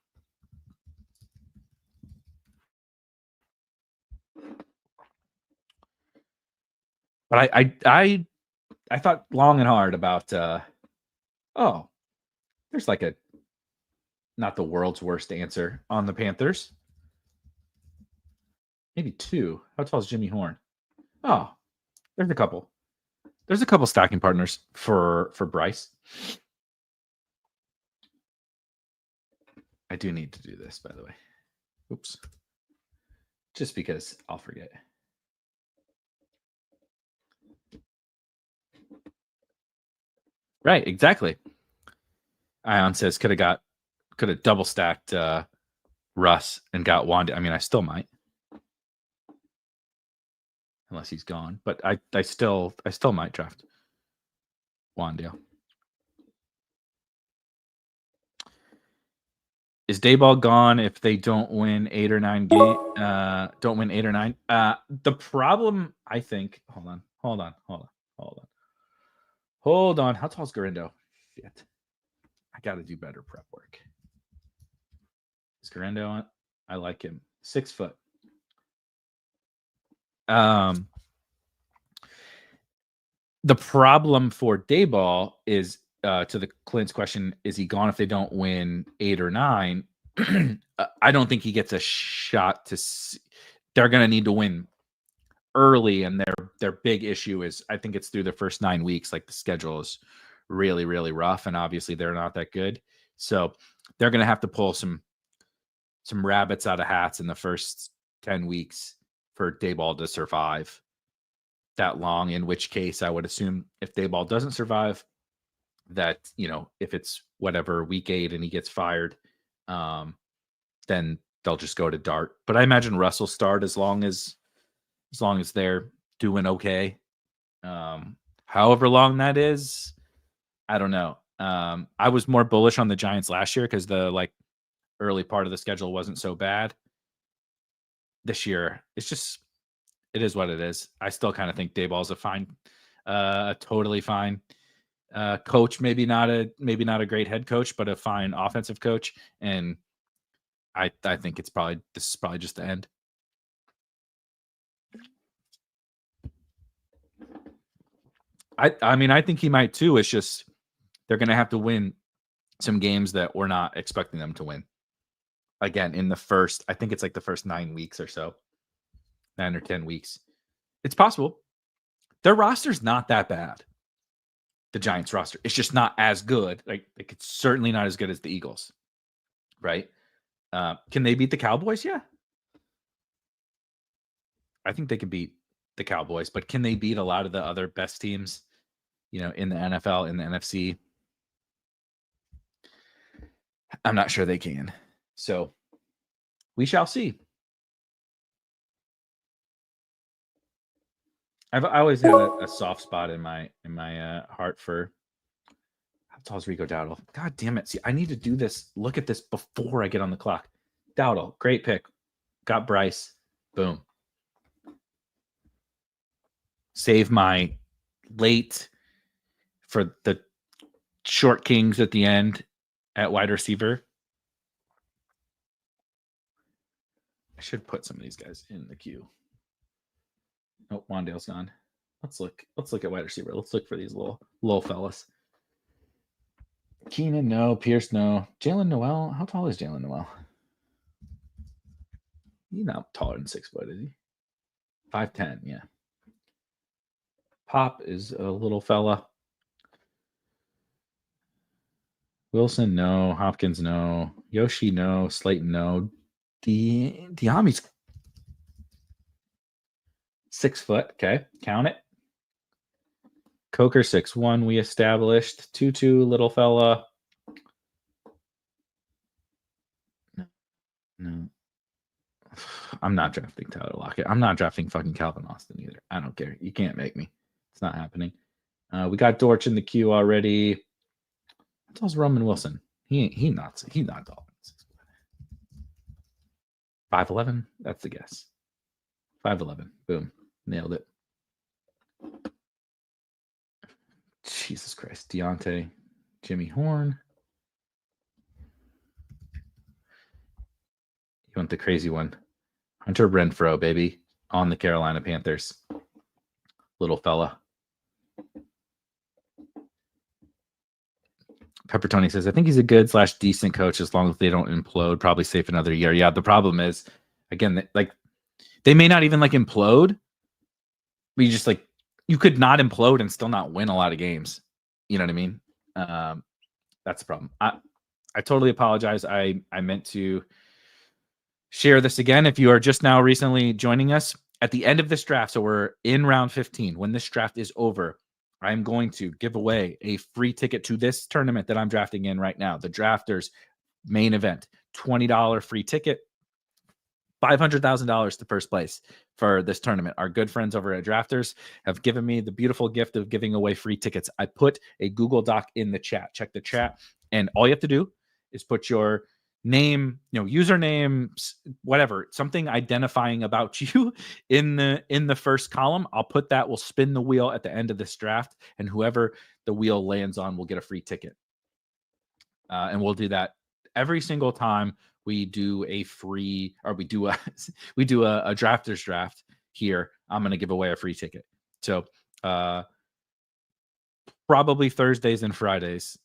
But I thought long and hard about there's like not the world's worst answer on the Panthers. Maybe 2. How tall is Jimmy Horn? Oh, there's a couple. There's a couple stacking partners for Bryce. I do need to do this, by the way. Oops. Just because I'll forget. Right, exactly. Ion says could have double stacked Russ and got Wanda. I mean, I still might. Unless he's gone. But I still might draft Wandale. Is Dayball gone if they don't win 8 or 9 games? Don't win 8 or 9. The problem, I think. Hold on. How tall is Garindo? Shit. I got to do better prep work. Is Garindo on? I like him. 6 foot. The problem for Dayball is, to the Clint's question, is he gone if they don't win 8 or 9? I don't think he gets a shot to see. They're going to need to win early, and their big issue is, I think it's through the first 9 weeks. Like, the schedule is really, really rough, and obviously they're not that good. So they're going to have to pull some rabbits out of hats in the first 10 weeks for Dayball to survive that long, in which case I would assume if Dayball doesn't survive, that, if it's whatever week 8 and he gets fired, then they'll just go to Dart. But I imagine Russ will start as long as they're doing okay. however long that is, I don't know. I was more bullish on the Giants last year because the early part of the schedule wasn't so bad. This year, it is what it is. I still kind of think Dayball's a totally fine coach. Maybe not a great head coach, but a fine offensive coach. And I think this is probably just the end. I mean, I think he might too. It's just they're going to have to win some games that we're not expecting them to win. Again, in the first, I think it's like the first 9 weeks or so, 9 or 10 weeks. It's possible. Their roster's not that bad. The Giants roster. It's just not as good. Like it's certainly not as good as the Eagles. Right? Can they beat the Cowboys? Yeah. I think they can beat the Cowboys, but can they beat a lot of the other best teams, in the NFL, in the NFC? I'm not sure they can. So we shall see. I always had a soft spot in my heart for how tall is Rico Dowdle. God damn it! See, I need to do this. Look at this before I get on the clock. Dowdle, great pick. Got Bryce. Boom. Save my late for the short kings at the end at wide receiver. I should put some of these guys in the queue. Oh, Wandale's gone. Let's look at wide receiver. Let's look for these little fellas. Keenan, no. Pierce, no. Jalen Noel. How tall is Jalen Noel? He's not taller than 6 foot, is he? 5'10", yeah. Pop is a little fella. Wilson, no. Hopkins, no. Yoshi, no. Slayton, no. Diami's 6 foot. Okay, count it. Coker 6'1", we established. Tutu, little fella. No. I'm not drafting Tyler Lockett. I'm not drafting fucking Calvin Austin either. I don't care. You can't make me. It's not happening. We got Dortch in the queue already. How tall's Roman Wilson? He not tall. 5'11". That's the guess. 5'11". Boom. Nailed it. Jesus Christ. Deontay. Jimmy Horn. You want the crazy one. Hunter Renfrow, baby. On the Carolina Panthers. Little fella. Pepper Tony says, I think he's a good / decent coach as long as they don't implode. Probably safe another year. Yeah, the problem is, again, they may not even implode. But you could not implode and still not win a lot of games. You know what I mean? That's the problem. I totally apologize. I meant to share this again. If you are just now recently joining us, at the end of this draft, so we're in round 15, when this draft is over, I'm going to give away a free ticket to this tournament that I'm drafting in right now, the Drafters main event. $20 free ticket, $500,000 to first place for this tournament. Our good friends over at Drafters have given me the beautiful gift of giving away free tickets. I put a Google Doc in the chat. Check the chat, and all you have to do is put your name, username, whatever, something identifying about you in the first column. I'll put that. We'll spin the wheel at the end of this draft, and whoever the wheel lands on will get a free ticket. And we'll do that every single time we do a free, or we do a drafters draft here. I'm going to give away a free ticket. So probably Thursdays and Fridays.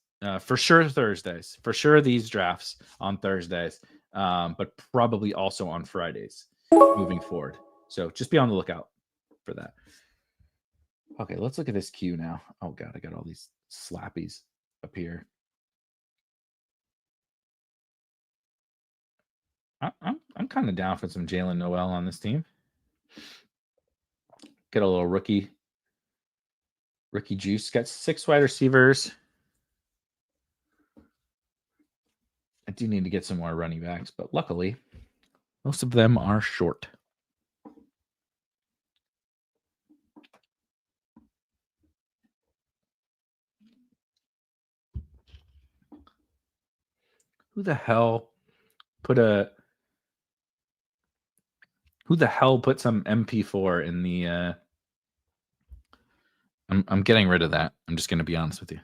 For sure Thursdays. For sure these drafts on Thursdays, but probably also on Fridays moving forward. So just be on the lookout for that. Okay, let's look at this queue now. Oh, God, I got all these slappies up here. I'm kind of down for some Jalen Noel on this team. Get a little rookie juice. Got 6 wide receivers. I do need to get some more running backs, but luckily, most of them are short. Who the hell put some MP4 in the I'm getting rid of that. I'm just going to be honest with you.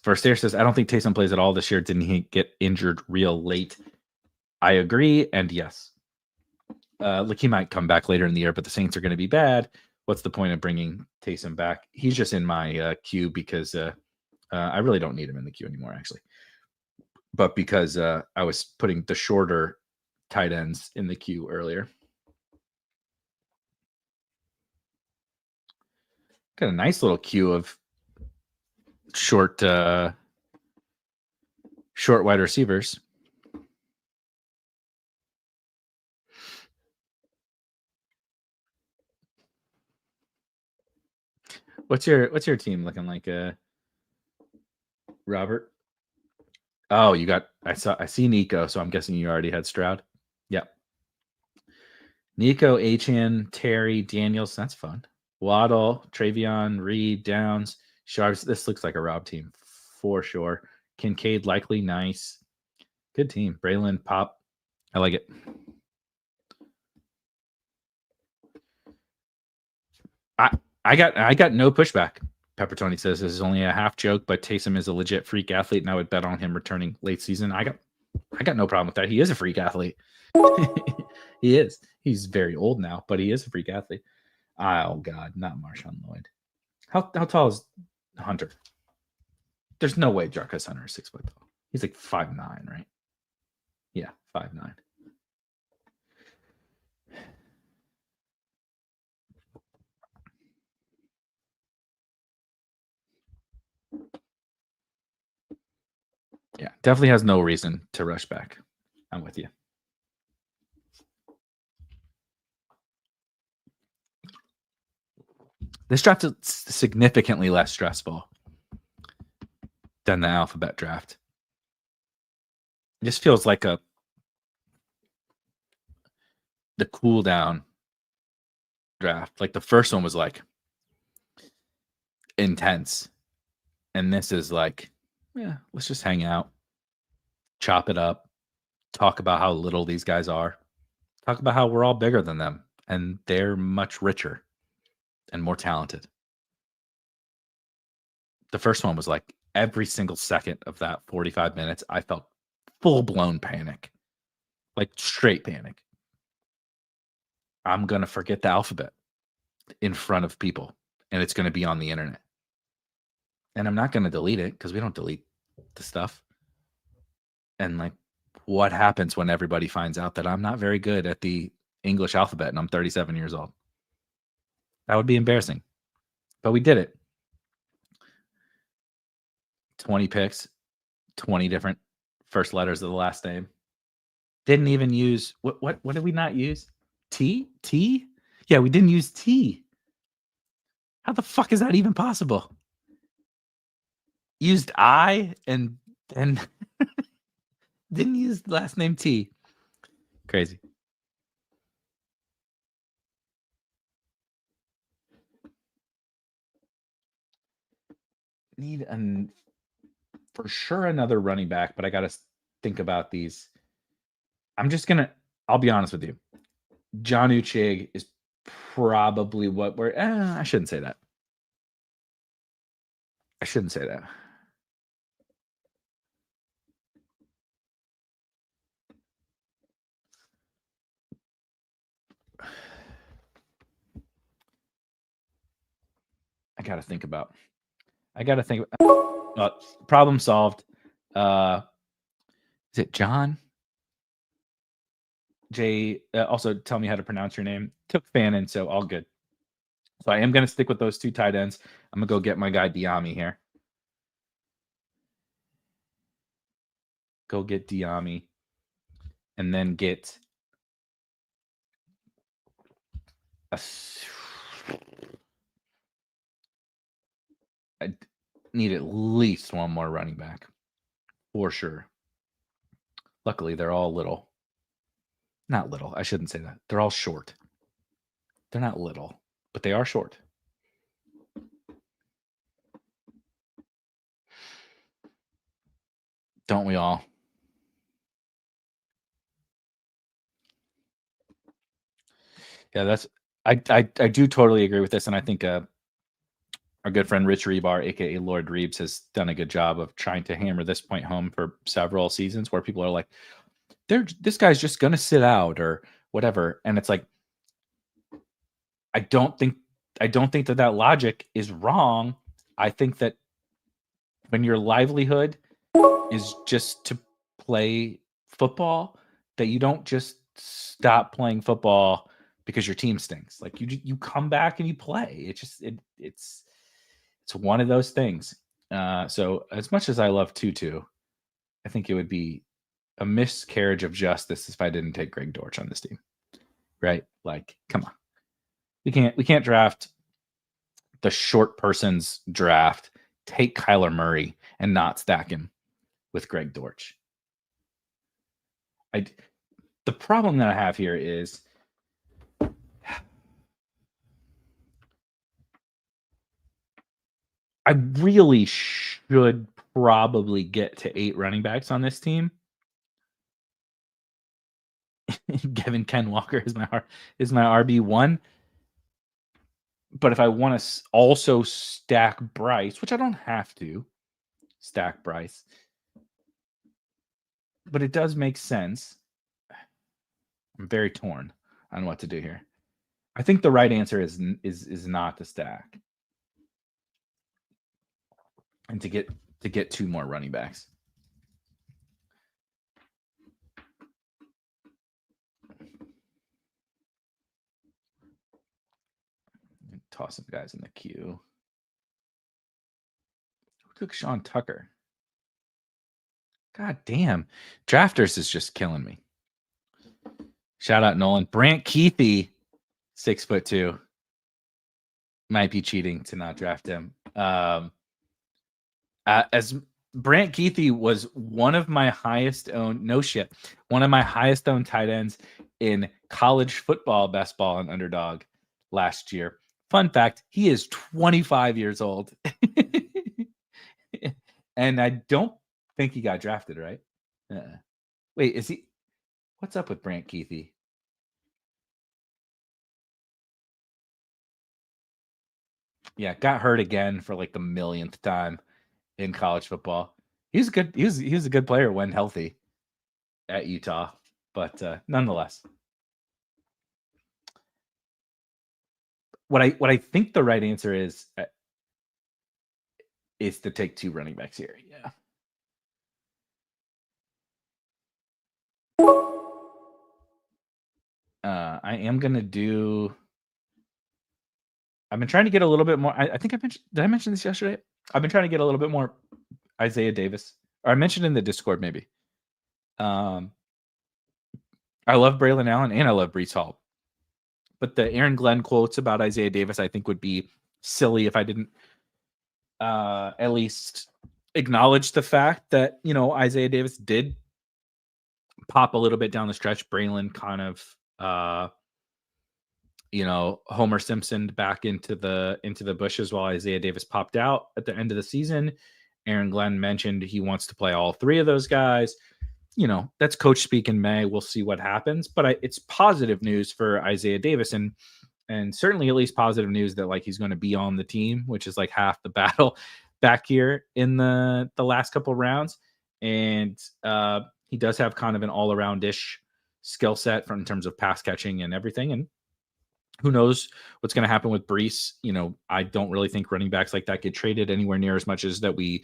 First Air says, I don't think Taysom plays at all this year. Didn't he get injured real late? I agree, and yes. Look, he might come back later in the year, but the Saints are going to be bad. What's the point of bringing Taysom back? He's just in my queue because I really don't need him in the queue anymore, actually. But because I was putting the shorter tight ends in the queue earlier. Got a nice little queue of short wide receivers. What's your team looking like, Robert? Oh, you got I see Nico, so I'm guessing you already had Stroud. Yep. Nico, Achan, Terry, Daniels. That's fun. Waddle, Travion, Reed, Downs, Sharps. This looks like a Rob team for sure. Kincaid, likely nice. Good team. Braylon, Pop. I like it. I got no pushback. Pepper Tony says this is only a half joke, but Taysom is a legit freak athlete, and I would bet on him returning late season. I got no problem with that. He is a freak athlete. He is. He's very old now, but he is a freak athlete. Oh God, not Marshawn Lloyd. How tall is Hunter? There's no way Jarquez Hunter is 6 foot tall. He's like 5'9", right? Yeah, 5'9". Yeah, definitely has no reason to rush back. I'm with you. This draft is significantly less stressful than the alphabet draft. It just feels like the cool down draft. Like the first one was like intense. And this is like, yeah, let's just hang out, chop it up, talk about how little these guys are, talk about how we're all bigger than them and they're much richer and more talented. The first one was like every single second of that 45 minutes, I felt full blown panic, like straight panic. I'm going to forget the alphabet in front of people and it's going to be on the internet. And I'm not going to delete it because we don't delete the stuff. And like, what happens when everybody finds out that I'm not very good at the English alphabet and I'm 37 years old? That would be embarrassing. But we did it. 20 picks, 20 different first letters of the last name. Didn't even use what did we not use? T? Yeah, we didn't use T. How the fuck is that even possible? Used I and didn't use the last name T. Crazy. Need for sure another running back, but I got to think about these. I'll be honest with you. Jonnu Chig is probably what we're. I shouldn't say that. I shouldn't say that. I got to think about. Problem solved. Is it John? Jay, also tell me how to pronounce your name. Took Fannin, so all good. So I am going to stick with those two tight ends. I'm going to go get my guy Diami here. Go get Diami. And then get I need at least one more running back. For sure. Luckily, they're all little. Not little. I shouldn't say that. They're all short. They're not little, but they are short. Don't we all? Yeah, I do totally agree with this, and I think our good friend Rich Rebar, aka Lord Reeves, has done a good job of trying to hammer this point home for several seasons, where people are like, this guy's just gonna sit out or whatever, and it's like, I don't think that logic is wrong. I think that when your livelihood is just to play football, that you don't just stop playing football because your team stinks. Like you come back and you play. It's one of those things. So as much as I love Tutu, I think it would be a miscarriage of justice if I didn't take Greg Dortch on this team. Right? Like, come on. We can't draft the short person's draft, take Kyler Murray and not stack him with Greg Dortch. The problem that I have here is I really should probably get to 8 running backs on this team. Gavin Ken Walker is my RB1. But if I want to also stack Bryce, which I don't have to stack Bryce, but it does make sense. I'm very torn on what to do here. I think the right answer is not to stack and to get 2 more running backs. Toss some guys in the queue. Who took Sean Tucker? God damn. Drafters is just killing me. Shout out Nolan. Brant Keithy, 6'2". Might be cheating to not draft him. As Brant Keithy was one of my highest owned, one of my highest owned tight ends in college football, best ball, and underdog last year. Fun fact, he is 25 years old. And I don't think he got drafted, right? Wait, is he? What's up with Brant Keithy? Yeah, got hurt again for like the millionth time in college football. He's good. He was a good player when healthy at Utah, but nonetheless, what I think the right answer is to take 2 running backs here. Yeah. I am gonna do. I've been trying to get a little bit more. I think I mentioned. Did I mention this yesterday? I've been trying to get a little bit more Isaiah Davis, or I mentioned in the Discord maybe. I love Braylon Allen and I love Breece Hall, but the Aaron Glenn quotes about Isaiah Davis I think would be silly if I didn't at least acknowledge the fact that Isaiah Davis did pop a little bit down the stretch. Braylon kind of Homer Simpson back into the bushes while Isaiah Davis popped out at the end of the season. Aaron Glenn mentioned he wants to play all 3 of those guys. That's coach speak in May. We'll see what happens, but it's positive news for Isaiah Davis, and certainly at least positive news that like he's going to be on the team, which is like half the battle back here in the last couple of rounds. And he does have kind of an all-around-ish skill set in terms of pass catching and everything. And who knows what's going to happen with Breece? I don't really think running backs like that get traded anywhere near as much as that we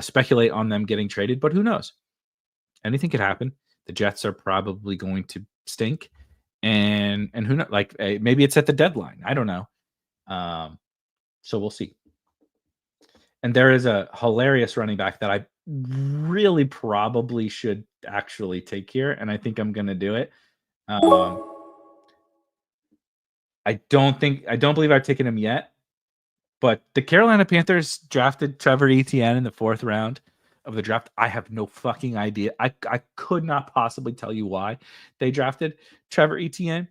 speculate on them getting traded, but who knows? Anything could happen. The Jets are probably going to stink, and who knows? Like maybe it's at the deadline. I don't know. So we'll see. And there is a hilarious running back that I really probably should actually take here, and I think I'm going to do it. I don't believe I've taken him yet, but the Carolina Panthers drafted Trevor Etienne in the 4th round of the draft. I have no fucking idea. I could not possibly tell you why they drafted Trevor Etienne,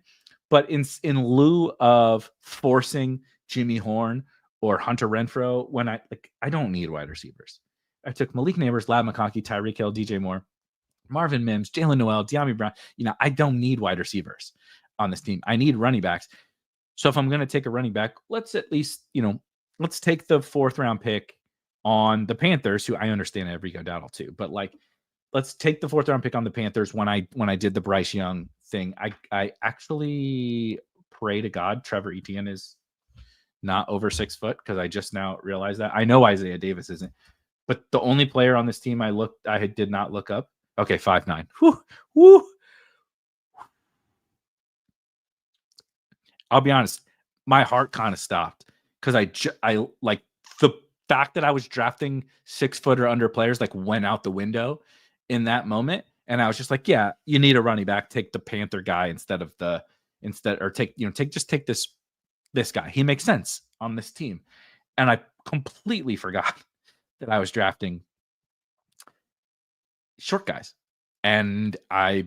but in lieu of forcing Jimmy Horn or Hunter Renfrow, when I don't need wide receivers. I took Malik Neighbors, Lab McConkey, Tyreek Hill, DJ Moore, Marvin Mims, Jalen Noel, De'Ami Brown. I don't need wide receivers on this team. I need running backs. So if I'm going to take a running back, let's at least, let's take the 4th round pick on the Panthers, who I understand every go Dowdle too, but let's take the 4th round pick on the Panthers. When I did the Bryce Young thing, I actually pray to God Trevor Etienne is not over 6 foot, because I just now realized that. I know Isaiah Davis isn't, but the only player on this team I did not look up. Okay, 5'9". Whoo. I'll be honest, my heart kind of stopped, because I like the fact that I was drafting 6 foot or under players went out the window in that moment. And I was just like, yeah, you need a running back. Take the Panther guy take this guy. He makes sense on this team. And I completely forgot that I was drafting short guys. And I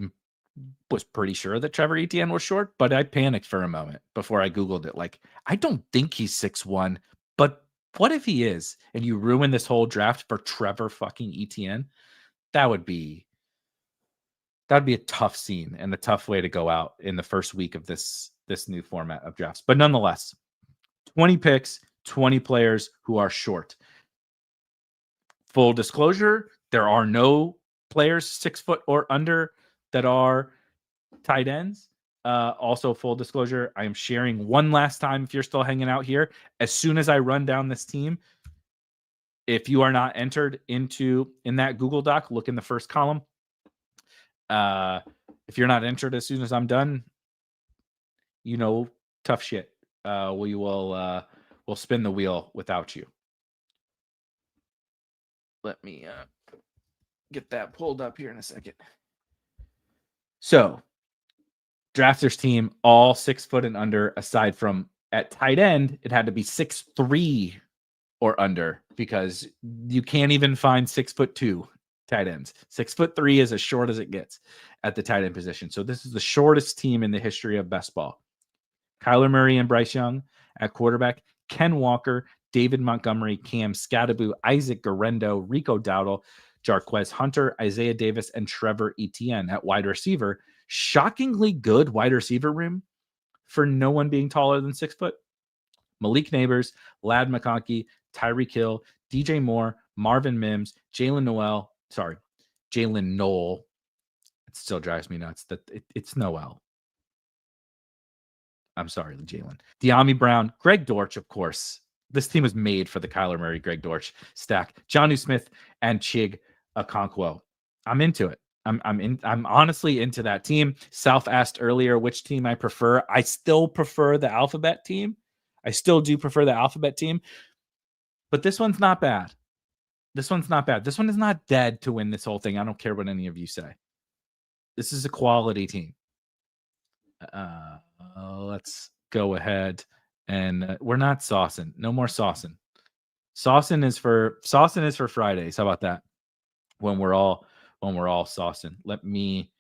was pretty sure that Trevor Etienne was short, but I panicked for a moment before I Googled it. I don't think he's 6'1", but what if he is? And you ruin this whole draft for Trevor fucking Etienne? That'd be a tough scene and a tough way to go out in the first week of this new format of drafts. But nonetheless, 20 picks, 20 players who are short. Full disclosure, there are no players 6 foot or under that are tight ends. Also, full disclosure, I am sharing one last time, if you're still hanging out here, as soon as I run down this team, if you are not entered in that Google Doc, look in the first column. If you're not entered as soon as I'm done, tough shit. We'll spin the wheel without you. Let me get that pulled up here in a second. So, drafters team, all 6 foot and under, aside from at tight end, it had to be 6'3" or under, because you can't even find 6'2" tight ends. 6'3" is as short as it gets at the tight end position. So this is the shortest team in the history of best ball. Kyler Murray and Bryce Young at quarterback, Ken Walker, David Montgomery, Cam Scattaboo, Isaac Garendo, Rico Dowdle, Jarquez Hunter, Isaiah Davis, and Trevor Etienne at wide receiver. Shockingly good wide receiver room for no one being taller than 6 foot. Malik Neighbors, Lad McConkey, Tyreek Hill, DJ Moore, Marvin Mims, Jalen Noel. It still drives me nuts that it's Noel. I'm sorry, Jalen. De'Ami Brown, Greg Dortch, of course. This team was made for the Kyler Murray, Greg Dortch stack. Jonnu Smith and Chig Okonkwo. I'm into it. I'm honestly into that team. South asked earlier which team I prefer. I still prefer the alphabet team. I still do prefer the alphabet team. But this one's not bad. This one is not dead to win this whole thing. I don't care what any of you say. This is a quality team. Let's go ahead and we're not saucing. No more saucing. Saucing is for Fridays. How about that? When we're all saucing. Let me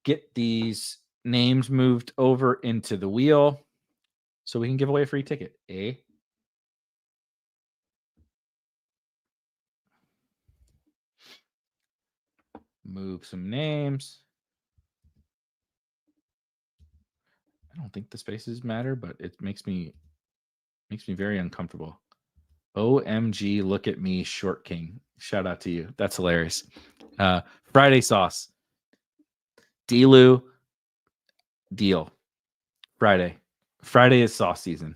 get these names moved over into the wheel so we can give away a free ticket. Move some names. I don't think the spaces matter, but it makes me very uncomfortable. OMG, look at me, Short King. Shout out to you. That's hilarious. Friday sauce. Delu. Deal. Friday is sauce season.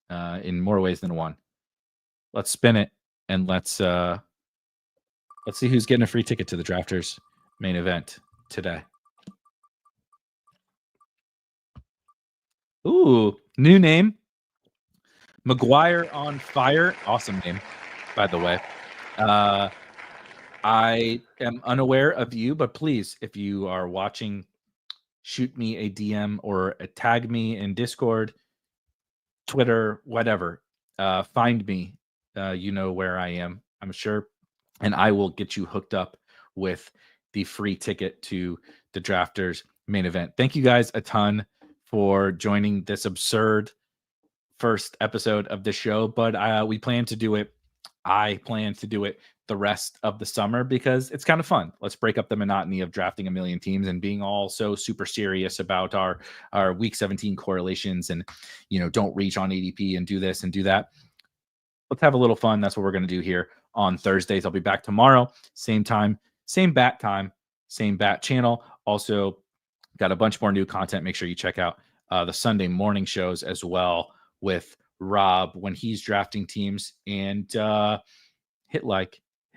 In more ways than one. Let's spin it and let's see who's getting a free ticket to the Drafters main event today. Ooh, new name. McGuire on fire. Awesome name, by the way. I am unaware of you, but please, if you are watching, shoot me a DM or tag me in Discord, Twitter, whatever. Find me. You know where I am, I'm sure. And I will get you hooked up with the free ticket to the Drafters main event. Thank you guys a ton for joining this absurd first episode of the show, but we plan to do it. I plan to do it the rest of the summer because it's kind of fun. Let's break up the monotony of drafting a million teams and being all so super serious about our week 17 correlations and, don't reach on ADP and do this and do that. Let's have a little fun. That's what we're going to do here on Thursdays. I'll be back tomorrow, same time, same bat channel. Also got a bunch more new content. Make sure you check out the Sunday morning shows as well with Rob when he's drafting teams, and hit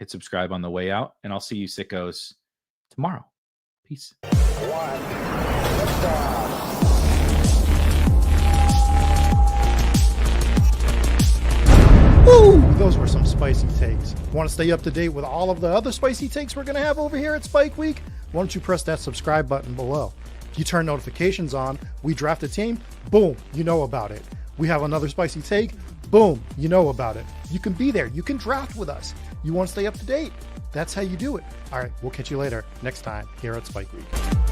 subscribe on the way out, and I'll see you sickos tomorrow. Peace. Woo! Those were some spicy takes. Want to stay up to date with all of the other spicy takes we're going to have over here at Spike Week? Why don't you press that subscribe button below? If you turn notifications on, we draft a team, boom, you know about it. We have another spicy take, boom, you know about it. You can be there. You can draft with us. You want to stay up to date? That's how you do it. All right, we'll catch you later next time here at Spike Week.